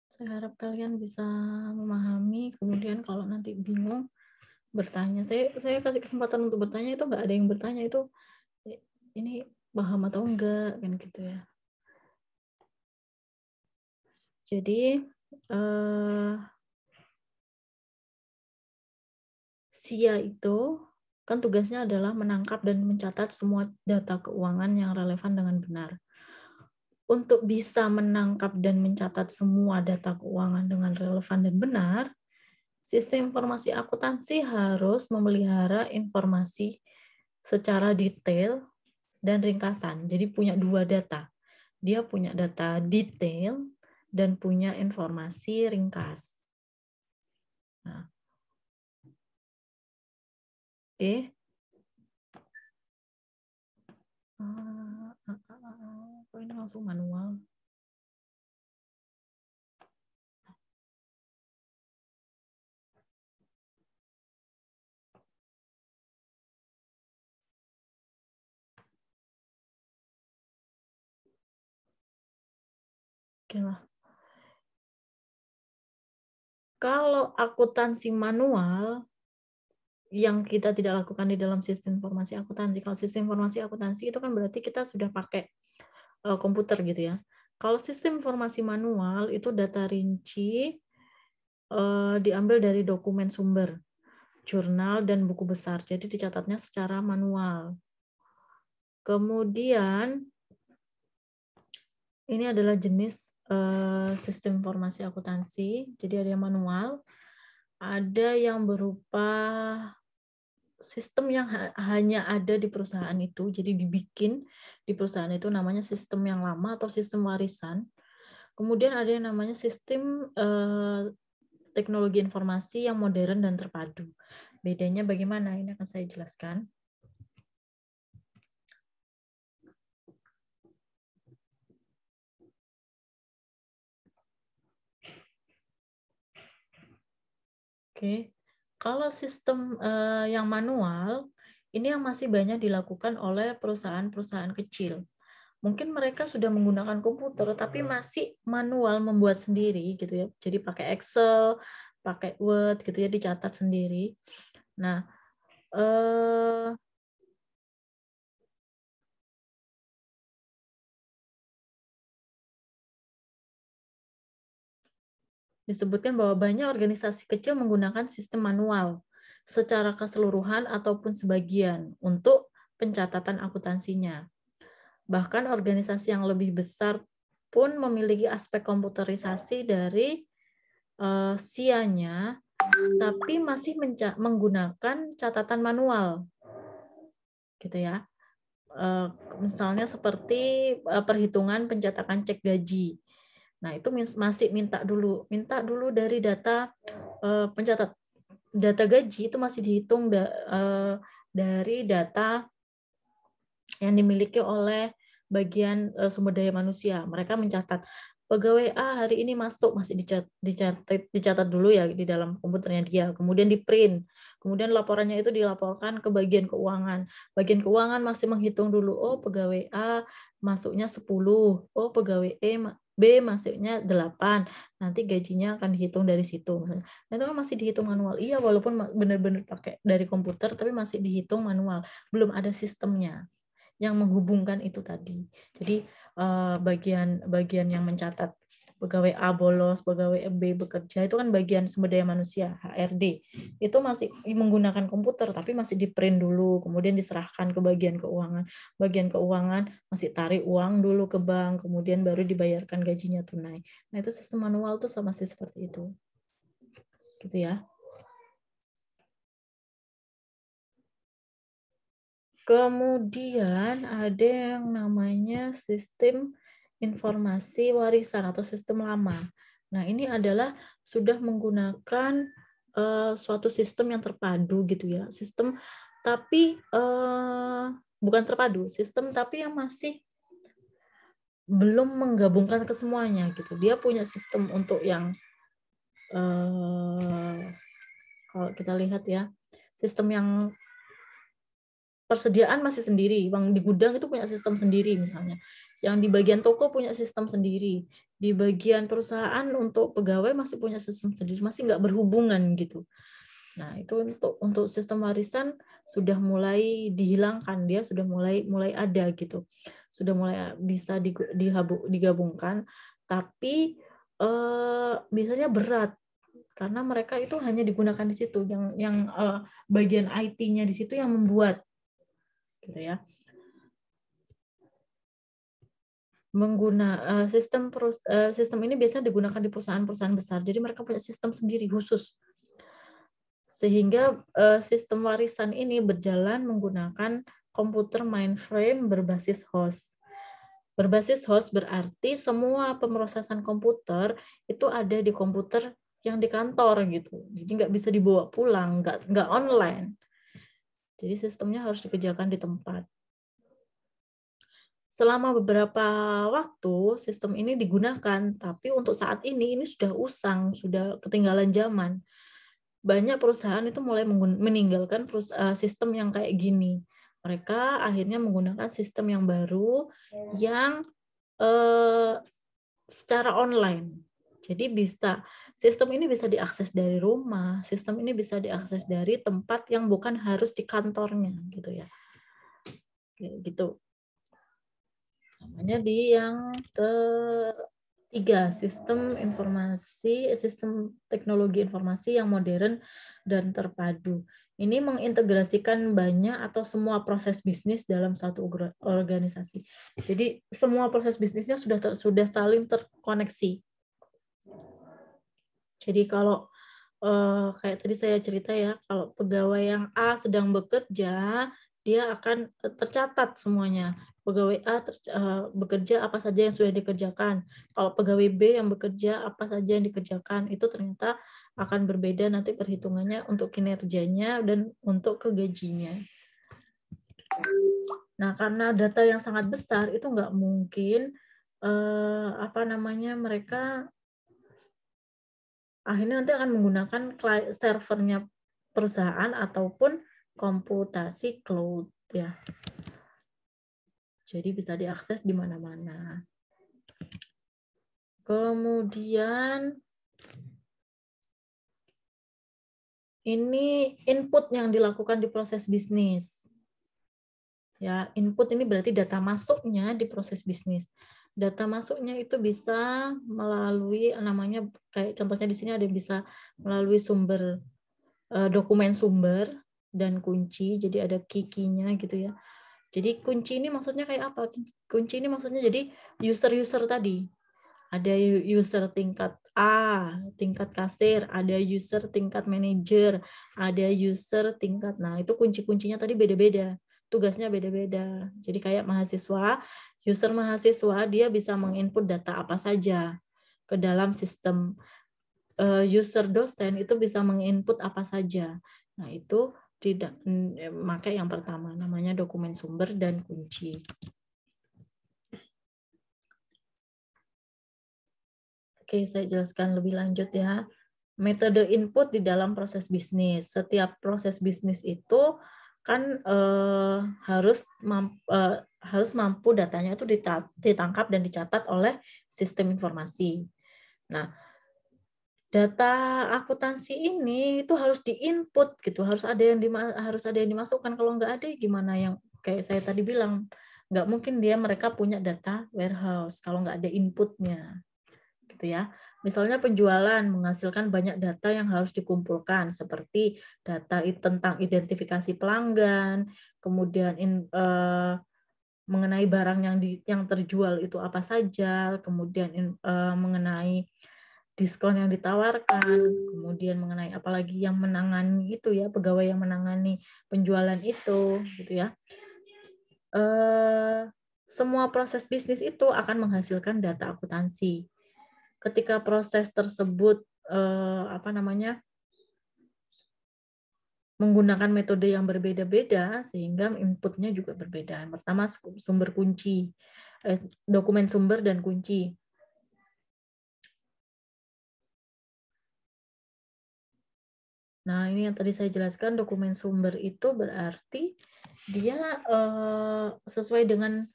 Saya harap kalian bisa memahami, kemudian kalau nanti bingung bertanya. Saya kasih kesempatan untuk bertanya, itu nggak ada yang bertanya, itu ini paham atau enggak, kan gitu ya. Jadi SIA itu kan tugasnya adalah menangkap dan mencatat semua data keuangan yang relevan dengan benar. Untuk bisa menangkap dan mencatat semua data keuangan dengan relevan dan benar, sistem informasi akuntansi harus memelihara informasi secara detail dan ringkasan. Jadi punya dua data. Dia punya data detail dan punya informasi ringkas. Nah. Oke. Kok ini langsung manual? Oke lah. Kalau akuntansi manual yang kita tidak lakukan di dalam sistem informasi akuntansi. Kalau sistem informasi akuntansi itu kan berarti kita sudah pakai komputer gitu ya. Kalau sistem informasi manual itu data rinci diambil dari dokumen sumber, jurnal dan buku besar. Jadi dicatatnya secara manual. Kemudian ini adalah jenis sistem informasi akuntansi. Jadi ada yang manual, ada yang berupa sistem yang hanya ada di perusahaan itu, jadi dibikin di perusahaan itu, namanya sistem yang lama atau sistem warisan. Kemudian ada yang namanya sistem teknologi informasi yang modern dan terpadu. Bedanya bagaimana? Ini akan saya jelaskan. Oke. Kalau sistem yang manual, ini yang masih banyak dilakukan oleh perusahaan-perusahaan kecil. Mungkin mereka sudah menggunakan komputer, tapi masih manual membuat sendiri, gitu ya. Jadi pakai Excel, pakai Word, gitu ya, dicatat sendiri. Nah, disebutkan bahwa banyak organisasi kecil menggunakan sistem manual secara keseluruhan ataupun sebagian untuk pencatatan akuntansinya. Bahkan organisasi yang lebih besar pun memiliki aspek komputerisasi dari SIA-nya, tapi masih menggunakan catatan manual, gitu ya. Misalnya seperti perhitungan pencetakan cek gaji. Nah, itu masih minta dulu dari data pencatat data gaji itu masih dihitung dari data yang dimiliki oleh bagian sumber daya manusia. Mereka mencatat pegawai A hari ini masuk, masih dicatat dulu ya di dalam komputernya dia, kemudian di print, kemudian laporannya itu dilaporkan ke bagian keuangan. Bagian keuangan masih menghitung dulu, oh pegawai A masuknya 10, oh pegawai B masuknya 8, nanti gajinya akan dihitung dari situ. Nah, itu kan masih dihitung manual. Iya, walaupun benar-benar pakai dari komputer, tapi masih dihitung manual. Belum ada sistemnya yang menghubungkan itu tadi. Jadi bagian yang mencatat pegawai A bolos, pegawai B bekerja, itu kan bagian sumber daya manusia, HRD. Itu masih menggunakan komputer, tapi masih di-print dulu, kemudian diserahkan ke bagian keuangan. Bagian keuangan masih tarik uang dulu ke bank, kemudian baru dibayarkan gajinya tunai. Nah, itu sistem manual tuh masih seperti itu. Gitu ya. Kemudian ada yang namanya sistem informasi warisan atau sistem lama. Nah, ini adalah sudah menggunakan suatu sistem yang terpadu gitu ya. Sistem tapi bukan terpadu, sistem tapi yang masih belum menggabungkan ke semuanya gitu. Dia punya sistem untuk yang kalau kita lihat ya, sistem yang persediaan masih sendiri, yang di gudang itu punya sistem sendiri misalnya, yang di bagian toko punya sistem sendiri, di bagian perusahaan untuk pegawai masih punya sistem sendiri, masih nggak berhubungan gitu. Nah, itu untuk sistem warisan sudah mulai dihilangkan, dia sudah mulai ada gitu, sudah mulai bisa digabungkan, tapi biasanya berat karena mereka itu hanya digunakan di situ, yang bagian IT-nya di situ yang membuat gitu ya. Sistem ini biasanya digunakan di perusahaan-perusahaan besar. Jadi mereka punya sistem sendiri khusus. Sehingga sistem warisan ini berjalan menggunakan komputer mainframe berbasis host. Berbasis host berarti semua pemrosesan komputer itu ada di komputer yang di kantor gitu. Jadi nggak bisa dibawa pulang, nggak online. Jadi sistemnya harus dikerjakan di tempat. Selama beberapa waktu sistem ini digunakan, tapi untuk saat ini sudah usang, sudah ketinggalan zaman. Banyak perusahaan itu mulai meninggalkan sistem yang kayak gini. Mereka akhirnya menggunakan sistem yang baru yang secara online. Jadi sistem ini bisa diakses dari rumah, sistem ini bisa diakses dari tempat yang bukan harus di kantornya, gitu ya. Kayak gitu. Namanya di yang ketiga, sistem teknologi informasi yang modern dan terpadu. Ini mengintegrasikan banyak atau semua proses bisnis dalam satu organisasi. Jadi semua proses bisnisnya sudah saling terkoneksi. Jadi kalau kayak tadi saya cerita ya, kalau pegawai yang A sedang bekerja, dia akan tercatat semuanya. Pegawai A bekerja apa saja yang sudah dikerjakan. Kalau pegawai B yang bekerja apa saja yang dikerjakan, itu ternyata akan berbeda nanti perhitungannya untuk kinerjanya dan untuk ke gajinya. Nah, karena data yang sangat besar itu nggak mungkin mereka akhirnya nanti akan menggunakan servernya perusahaan ataupun komputasi cloud ya. Jadi bisa diakses di mana-mana. Kemudian ini input yang dilakukan di proses bisnis. Ya, input ini berarti data masuknya di proses bisnis. Data masuknya itu bisa melalui namanya kayak contohnya di sini ada bisa melalui sumber dokumen sumber dan kunci. Jadi ada key-nya gitu ya. Jadi kunci ini maksudnya kayak apa? Kunci ini maksudnya jadi user-user tadi. Ada user tingkat A, tingkat kasir, ada user tingkat manajer, ada user tingkat. Nah, itu kunci-kuncinya tadi beda-beda. Tugasnya beda-beda. Jadi kayak mahasiswa, user mahasiswa dia bisa menginput data apa saja ke dalam sistem. User dosen itu bisa menginput apa saja. Nah, itu tidak maka yang pertama namanya dokumen sumber dan kunci. Oke, saya jelaskan lebih lanjut ya. Metode input di dalam proses bisnis. Setiap proses bisnis itu kan harus mampu datanya itu ditangkap dan dicatat oleh sistem informasi. Nah, data akuntansi ini itu harus diinput gitu, harus ada yang dimasukkan. Kalau nggak ada gimana, yang kayak saya tadi bilang, nggak mungkin mereka punya data warehouse kalau nggak ada inputnya. Gitu ya. Misalnya penjualan menghasilkan banyak data yang harus dikumpulkan seperti data tentang identifikasi pelanggan, kemudian mengenai barang yang terjual itu apa saja, kemudian mengenai diskon yang ditawarkan, kemudian mengenai apalagi yang menangani itu ya, pegawai yang menangani penjualan itu gitu ya. Semua proses bisnis itu akan menghasilkan data akuntansi. Ketika proses tersebut menggunakan metode yang berbeda-beda sehingga inputnya juga berbeda. Pertama sumber kunci, dokumen sumber dan kunci. Nah, ini yang tadi saya jelaskan, dokumen sumber itu berarti dia sesuai dengan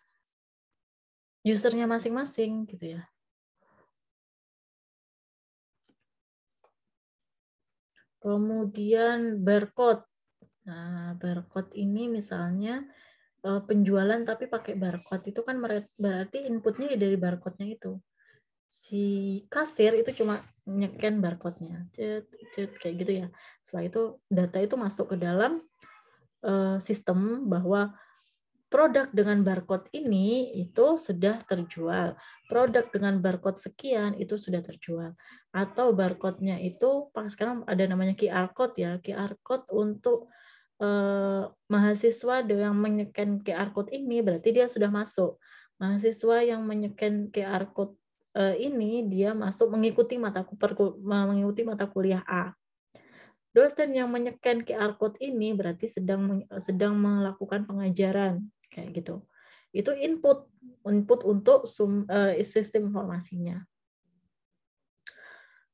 usernya masing-masing gitu ya. Kemudian barcode. Nah, barcode ini misalnya penjualan tapi pakai barcode itu kan berarti inputnya dari barcode-nya itu. Si kasir itu cuma nyekan barcode-nya, kayak gitu ya. Setelah itu data itu masuk ke dalam sistem bahwa produk dengan barcode ini itu sudah terjual. Produk dengan barcode sekian itu sudah terjual. Atau barcode-nya itu sekarang ada namanya QR code ya. QR code untuk mahasiswa yang menyekan QR code ini berarti dia sudah masuk. Mahasiswa yang menyekan QR code ini dia masuk mengikuti mata kuliah A. Dosen yang menyekan QR code ini berarti sedang melakukan pengajaran kayak gitu. Itu input untuk sistem informasinya.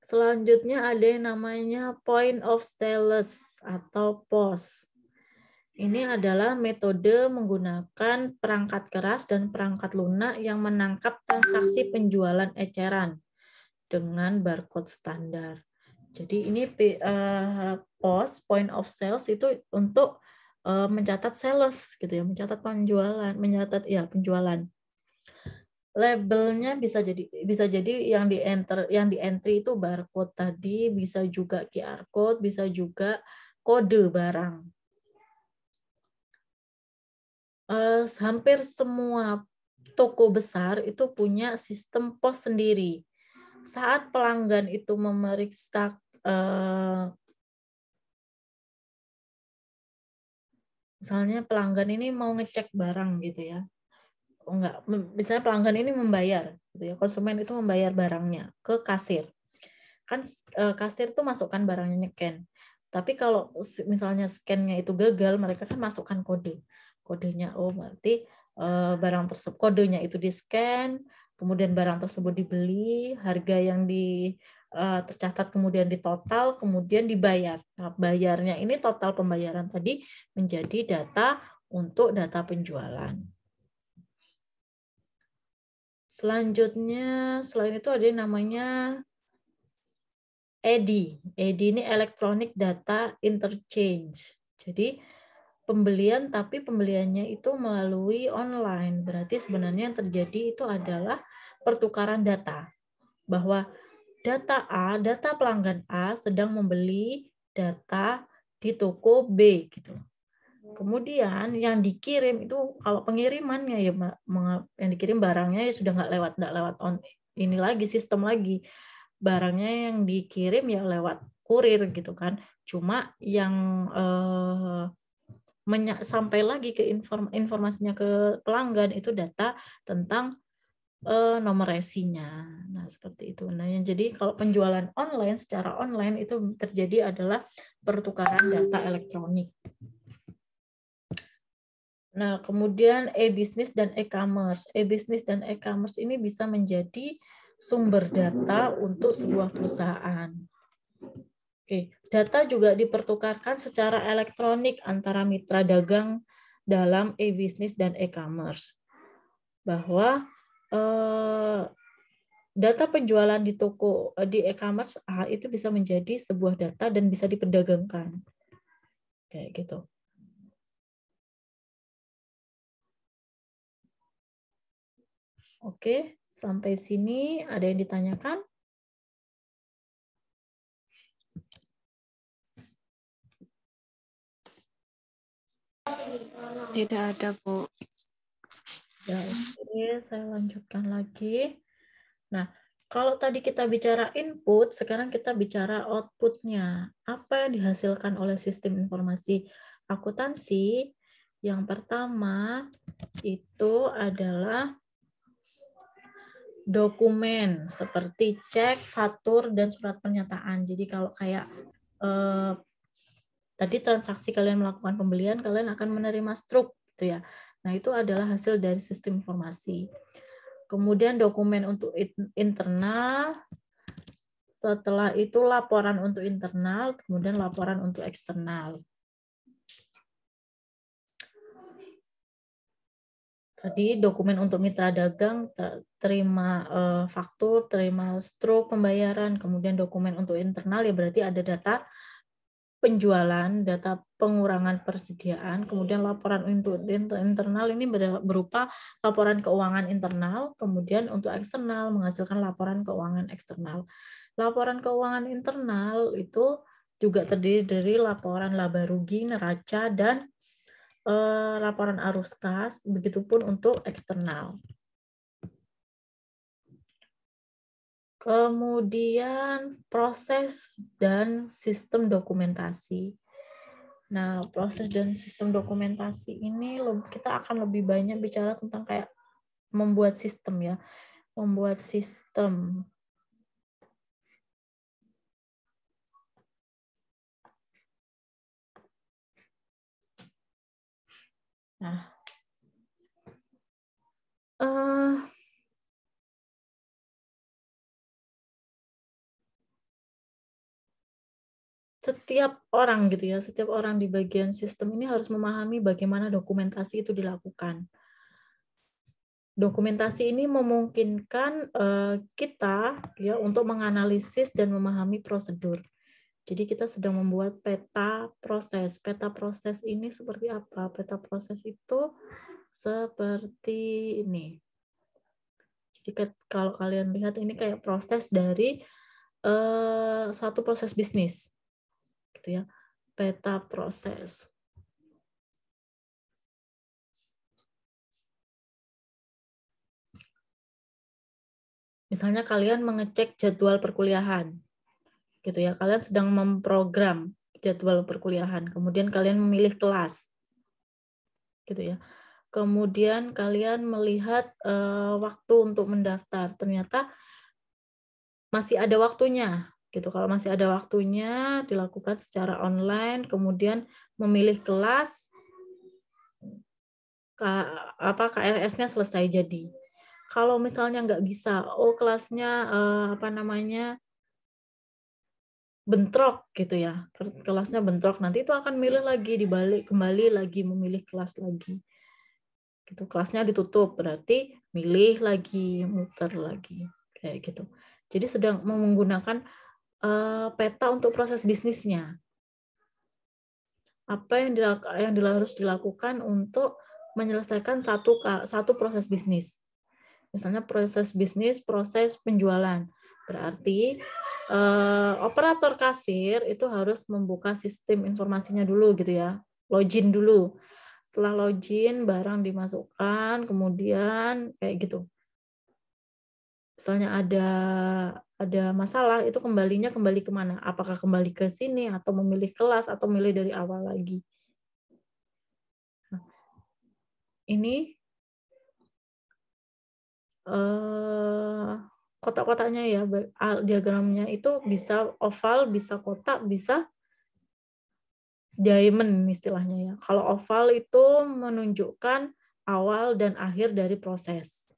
Selanjutnya ada yang namanya point of sales atau POS. Ini adalah metode menggunakan perangkat keras dan perangkat lunak yang menangkap transaksi penjualan eceran dengan barcode standar. Jadi ini POS, point of sales itu untuk mencatat sales gitu ya, mencatat penjualan, penjualan. Labelnya bisa jadi yang di entry itu barcode tadi, bisa juga QR code, bisa juga kode barang. Hampir semua toko besar itu punya sistem pos sendiri. Saat pelanggan itu memeriksa misalnya pelanggan ini mau ngecek barang gitu ya. Misalnya pelanggan ini membayar gitu ya. Konsumen itu membayar barangnya ke kasir. Kan kasir tuh masukkan barangnya nyeken. Tapi kalau misalnya scan-nya itu gagal, mereka kan masukkan kode. Kodenya, berarti barang tersebut, kodenya itu di-scan, kemudian barang tersebut dibeli, harga yang tercatat kemudian ditotal, kemudian dibayar. Nah, bayarnya ini total pembayaran tadi menjadi data untuk data penjualan. Selanjutnya, selain itu ada yang namanya EDI. EDI ini Electronic Data Interchange. Jadi pembelian, tapi pembeliannya itu melalui online. Berarti sebenarnya yang terjadi itu adalah pertukaran data. Bahwa data A, data pelanggan A sedang membeli data di toko B gitu. Kemudian yang dikirim itu kalau pengirimannya ya yang dikirim barangnya ya sudah nggak lewat ini lagi sistem lagi. Barangnya yang dikirim ya lewat kurir gitu kan. Cuma yang sampai lagi ke informasinya ke pelanggan itu data tentang nomor resinya. Nah, seperti itu. Nah, jadi kalau penjualan online secara online itu terjadi adalah pertukaran data elektronik. Nah, kemudian e-business dan e-commerce. E-business dan e-commerce ini bisa menjadi sumber data untuk sebuah perusahaan. Oke, data juga dipertukarkan secara elektronik antara mitra dagang dalam e-business dan e-commerce. Bahwa data penjualan di toko di e-commerce itu bisa menjadi sebuah data dan bisa diperdagangkan. Kayak gitu. Oke, sampai sini ada yang ditanyakan? Tidak ada, Bu. Ya, oke, saya lanjutkan lagi. Nah, kalau tadi kita bicara input, sekarang kita bicara output-nya. Apa yang dihasilkan oleh sistem informasi akuntansi? Yang pertama itu adalah dokumen seperti cek, faktur, dan surat pernyataan. Jadi kalau kayak tadi transaksi kalian melakukan pembelian, kalian akan menerima struk, gitu ya. Nah, itu adalah hasil dari sistem informasi. Kemudian dokumen untuk internal, setelah itu laporan untuk internal, kemudian laporan untuk eksternal. Tadi dokumen untuk mitra dagang, terima faktur, terima struk pembayaran, kemudian dokumen untuk internal ya berarti ada data penjualan, data pengurangan persediaan, kemudian laporan untuk internal ini berupa laporan keuangan internal, kemudian untuk eksternal menghasilkan laporan keuangan eksternal. Laporan keuangan internal itu juga terdiri dari laporan laba rugi, neraca, dan laporan arus kas, begitupun untuk eksternal. Kemudian proses dan sistem dokumentasi. Nah, proses dan sistem dokumentasi ini kita akan lebih banyak bicara tentang kayak membuat sistem ya. Membuat sistem. Nah, setiap orang gitu ya, setiap orang di bagian sistem ini harus memahami bagaimana dokumentasi itu dilakukan. Dokumentasi ini memungkinkan kita ya untuk menganalisis dan memahami prosedur. Jadi kita sedang membuat peta proses. Peta proses ini seperti apa? Peta proses itu seperti ini. Jadi kalau kalian lihat ini kayak proses dari suatu proses bisnis, gitu ya. peta proses. Misalnya kalian mengecek jadwal perkuliahan, gitu ya. Kalian sedang memprogram jadwal perkuliahan, kemudian kalian memilih kelas, gitu ya. Kemudian kalian melihat waktu untuk mendaftar. Ternyata masih ada waktunya, gitu. Kalau masih ada waktunya, dilakukan secara online, kemudian memilih kelas, KRS-nya selesai jadi. Kalau misalnya nggak bisa, kelasnya bentrok gitu ya, kelasnya bentrok, nanti itu akan milih lagi, kembali lagi memilih kelas lagi. Gitu, kelasnya ditutup, berarti milih lagi, muter lagi, kayak gitu. Jadi sedang menggunakan peta untuk proses bisnisnya. Apa yang harus dilakukan untuk menyelesaikan satu proses bisnis. Misalnya proses bisnis, proses penjualan. Berarti operator kasir itu harus membuka sistem informasinya dulu gitu ya. Login dulu. Setelah login, barang dimasukkan, kemudian kayak gitu. Misalnya ada masalah, itu kembali kemana? Apakah kembali ke sini, atau memilih kelas, atau milih dari awal lagi. Nah, ini kotak-kotaknya ya, diagramnya itu bisa oval, bisa kotak, bisa diamond istilahnya ya. Kalau oval itu menunjukkan awal dan akhir dari proses.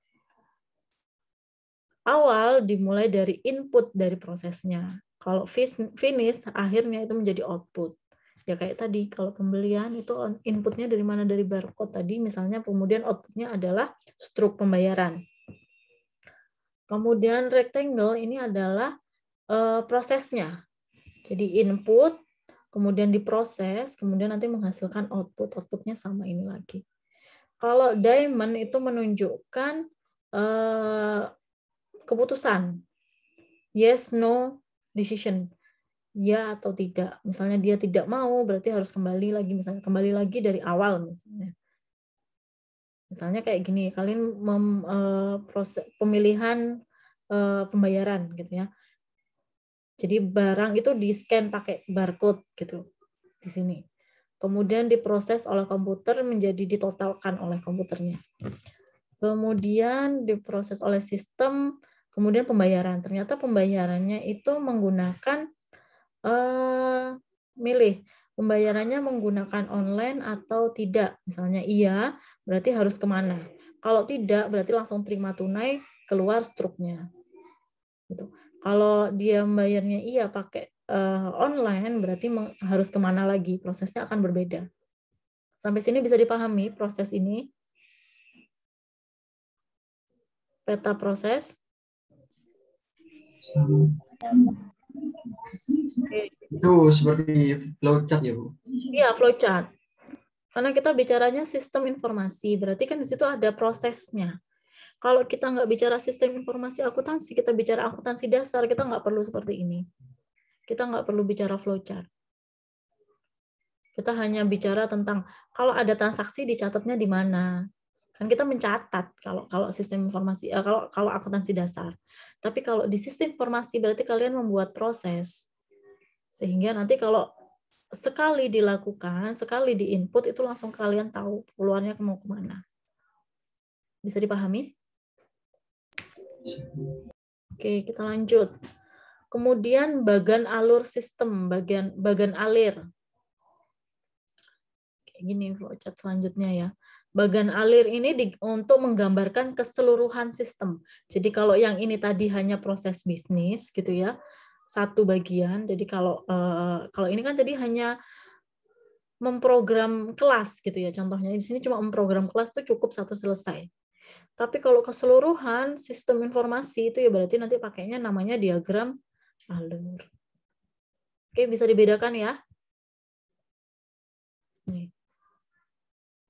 Awal dimulai dari input dari prosesnya. Kalau finish, akhirnya itu menjadi output. Ya kayak tadi, kalau pembelian itu inputnya dari mana? Dari barcode tadi misalnya, kemudian outputnya adalah struk pembayaran. Kemudian rectangle ini adalah prosesnya. Jadi input, kemudian diproses, kemudian nanti menghasilkan output. Outputnya sama ini lagi. Kalau diamond itu menunjukkan keputusan. Yes, no, decision. Ya atau tidak. Misalnya dia tidak mau, berarti harus kembali lagi. Misalnya kembali lagi dari awal. Misalnya kayak gini, kalian proses pemilihan pembayaran gitu ya. Jadi barang itu di-scan pakai barcode gitu di sini. Kemudian diproses oleh komputer menjadi ditotalkan oleh komputernya. Kemudian diproses oleh sistem, kemudian pembayaran. Ternyata pembayarannya itu menggunakan milih pembayarannya menggunakan online atau tidak. Misalnya iya, berarti harus kemana. Kalau tidak, berarti langsung terima tunai, keluar struknya. Gitu. Kalau dia membayarnya iya pakai online, berarti harus kemana lagi. Prosesnya akan berbeda. Sampai sini bisa dipahami proses ini? Peta proses. Itu seperti flowchart ya, Bu? Iya, flowchart. Karena kita bicaranya sistem informasi, berarti kan di situ ada prosesnya. Kalau kita nggak bicara sistem informasi akuntansi, kita bicara akuntansi dasar, kita nggak perlu seperti ini. Kita nggak perlu bicara flowchart. Kita hanya bicara tentang kalau ada transaksi dicatatnya di mana. Kan kita mencatat kalau sistem informasi, kalau akuntansi dasar. Tapi kalau di sistem informasi berarti kalian membuat proses. Sehingga nanti kalau sekali dilakukan, sekali di-input, itu langsung kalian tahu keluarnya mau kemana. Bisa dipahami? Oke, kita lanjut. Kemudian bagan alur sistem, bagan alir. Kayak gini flowchart selanjutnya ya. Bagan alir ini untuk menggambarkan keseluruhan sistem. Jadi kalau yang ini tadi hanya proses bisnis gitu ya, satu bagian. Jadi kalau ini kan tadi hanya memprogram kelas gitu ya contohnya. Di sini cuma memprogram kelas itu cukup satu selesai. Tapi kalau keseluruhan sistem informasi itu ya berarti nanti pakainya namanya diagram alur. Oke, bisa dibedakan ya. Nih.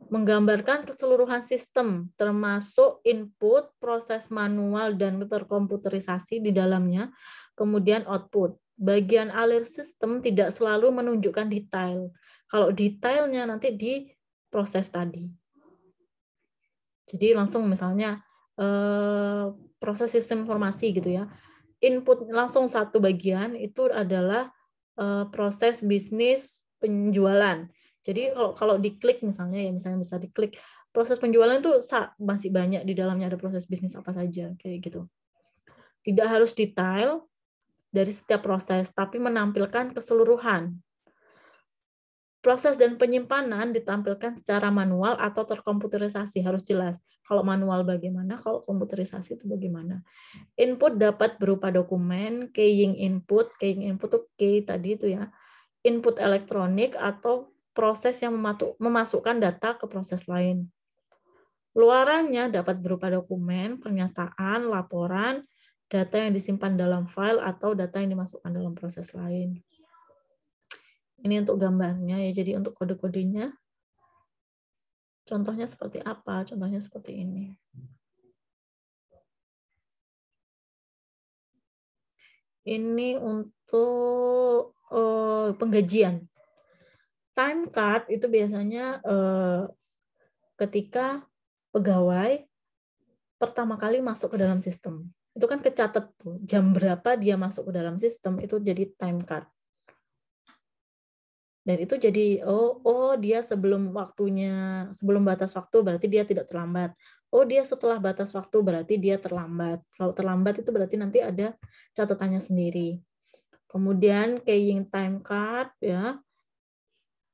Menggambarkan keseluruhan sistem, termasuk input, proses manual, dan terkomputerisasi di dalamnya, kemudian output. bagian alir sistem tidak selalu menunjukkan detail. Kalau detailnya nanti di proses tadi. Jadi langsung misalnya proses sistem informasi gitu ya. Input langsung satu bagian itu adalah proses bisnis penjualan. Jadi kalau diklik misalnya ya, misalnya bisa diklik proses penjualan itu masih banyak di dalamnya, ada proses bisnis apa saja kayak gitu. Tidak harus detail dari setiap proses, tapi menampilkan keseluruhan. Proses dan penyimpanan ditampilkan secara manual atau terkomputerisasi, harus jelas. Kalau manual bagaimana, kalau komputerisasi itu bagaimana. Input dapat berupa dokumen, keying input itu key tadi itu ya, input elektronik atau proses yang memasukkan data ke proses lain. Luarannya dapat berupa dokumen, pernyataan, laporan, data yang disimpan dalam file atau data yang dimasukkan dalam proses lain. Ini untuk gambarnya ya, jadi untuk kode-kodenya. Contohnya seperti apa? Contohnya seperti ini. Ini untuk penggajian. Time card itu biasanya ketika pegawai pertama kali masuk ke dalam sistem. Itu kan kecatat tuh, jam berapa dia masuk ke dalam sistem, itu jadi time card. Dan itu jadi dia sebelum waktunya, sebelum batas waktu berarti dia tidak terlambat. Oh, dia setelah batas waktu berarti dia terlambat. Kalau terlambat itu berarti nanti ada catatannya sendiri. Kemudian keying time card ya.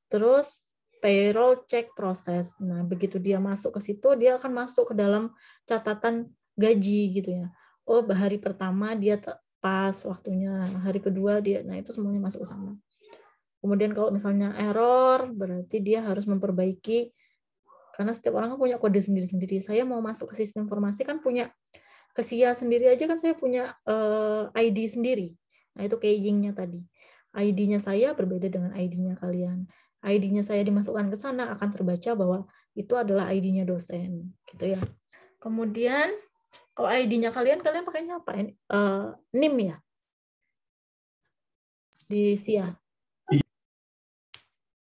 Terus payroll check proses. Nah, begitu dia masuk ke situ, dia akan masuk ke dalam catatan gaji gitu ya. Oh, hari pertama dia pas waktunya, hari kedua dia, nah itu semuanya masuk ke sana. Kemudian kalau misalnya error, berarti dia harus memperbaiki, karena setiap orang kan punya kode sendiri-sendiri. Saya mau masuk ke sistem informasi kan punya, ke SIA sendiri aja kan saya punya ID sendiri. Nah itu keying-nya tadi. ID-nya saya berbeda dengan ID-nya kalian. ID-nya saya dimasukkan ke sana akan terbaca bahwa itu adalah ID-nya dosen. Gitu ya. Kemudian kalau ID-nya kalian pakainya apa? NIM ya? Di SIA.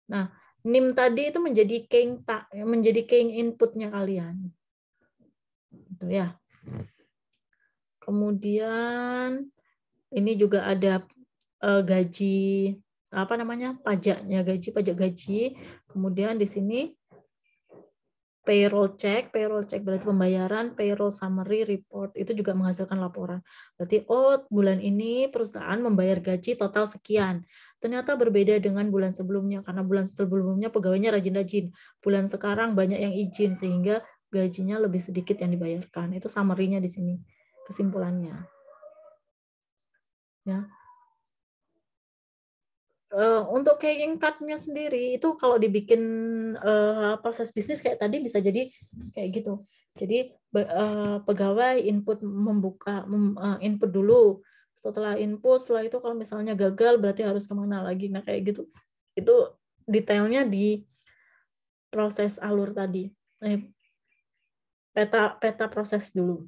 Nah, NIM tadi itu menjadi keying inputnya kalian. Gitu ya. Kemudian ini juga ada gaji pajaknya, pajak gaji. Kemudian di sini payroll check berarti pembayaran, payroll summary report itu juga menghasilkan laporan. Berarti bulan ini perusahaan membayar gaji total sekian. Ternyata berbeda dengan bulan sebelumnya karena bulan sebelumnya pegawainya rajin-rajin. Bulan sekarang banyak yang izin sehingga gajinya lebih sedikit yang dibayarkan. Itu summary-nya di sini, kesimpulannya. Ya. Untuk keying card-nya sendiri itu kalau dibikin proses bisnis kayak tadi bisa jadi kayak gitu. Jadi pegawai input input dulu. Setelah itu kalau misalnya gagal berarti harus kemana lagi. Nah kayak gitu. Itu detailnya di proses alur tadi. Peta proses dulu.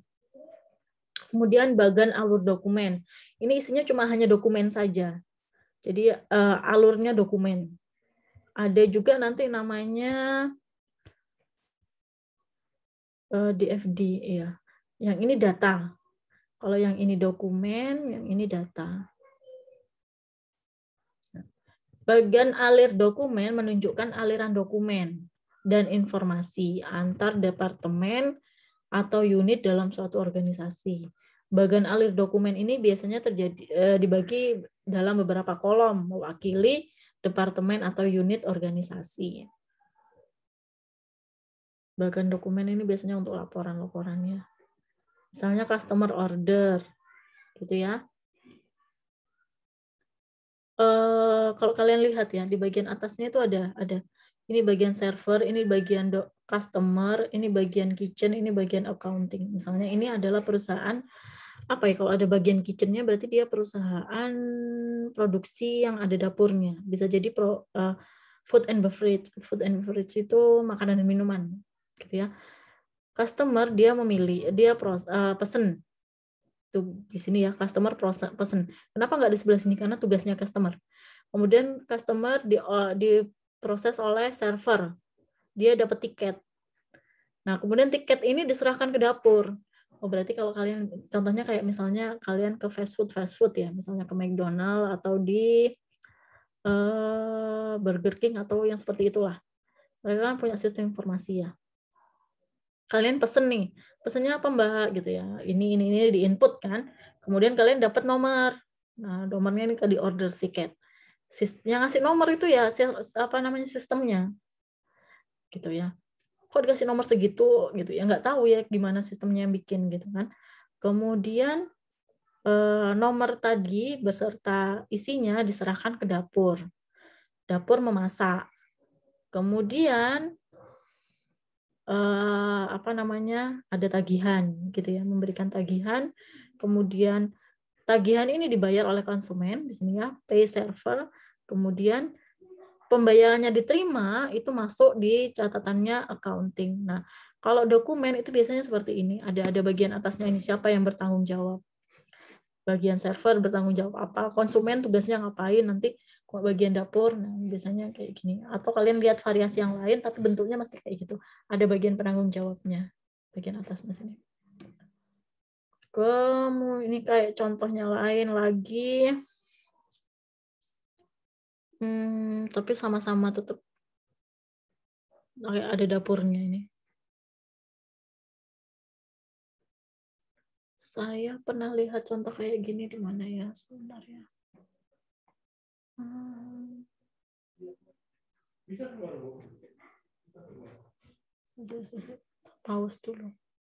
Kemudian bagan alur dokumen. Ini isinya cuma hanya dokumen saja. Jadi alurnya dokumen. Ada juga nanti namanya DFD ya. Yang ini data. Kalau yang ini dokumen, yang ini data. Bagian alir dokumen menunjukkan aliran dokumen dan informasi antar departemen atau unit dalam suatu organisasi. Bagian alir dokumen ini biasanya dibagi dalam beberapa kolom, mewakili departemen atau unit organisasi. Bagian dokumen ini biasanya untuk laporan-laporannya. Misalnya customer order, gitu ya. Kalau kalian lihat ya, di bagian atasnya itu ada ini bagian server, ini bagian customer, ini bagian kitchen, ini bagian accounting. Misalnya ini adalah perusahaan apa ya, kalau ada bagian kitchennya berarti dia perusahaan produksi yang ada dapurnya. Bisa jadi food and beverage. Food and beverage itu makanan dan minuman, gitu ya. Customer dia memilih, dia pesen. Tuh di sini ya, customer pesen. Kenapa nggak di sebelah sini? Karena tugasnya customer. Kemudian customer diproses oleh server. Dia dapat tiket. Nah, kemudian tiket ini diserahkan ke dapur. Oh, berarti kalau kalian, contohnya kayak misalnya kalian ke fast food ya, misalnya ke McDonald atau di Burger King atau yang seperti itulah. Mereka kan punya sistem informasi ya. Kalian pesen nih, pesennya apa Mbak gitu ya. Ini di input kan. Kemudian kalian dapat nomor. Nah, nomornya ini di order tiket. Yang ngasih nomor itu ya apa namanya sistemnya. Gitu ya. Kok dikasih nomor segitu gitu ya, nggak tahu ya gimana sistemnya yang bikin gitu kan. Kemudian nomor tadi beserta isinya diserahkan ke dapur. Dapur memasak. Kemudian apa namanya, ada tagihan gitu ya, memberikan tagihan. Kemudian tagihan ini dibayar oleh konsumen di sini ya, pay server. Kemudian pembayarannya diterima itu masuk di catatannya accounting. Nah, kalau dokumen itu biasanya seperti ini, ada bagian atasnya ini siapa yang bertanggung jawab. Bagian server bertanggung jawab apa, konsumen tugasnya ngapain, nanti bagian dapur, nah biasanya kayak gini. Atau kalian lihat variasi yang lain, tapi bentuknya mesti kayak gitu. Ada bagian penanggung jawabnya, bagian atasnya sini. Kemudian ini kayak contohnya lain lagi. Tapi sama-sama tetap ada dapurnya ini. Saya pernah lihat contoh kayak gini di mana ya sebenarnya. Pause dulu.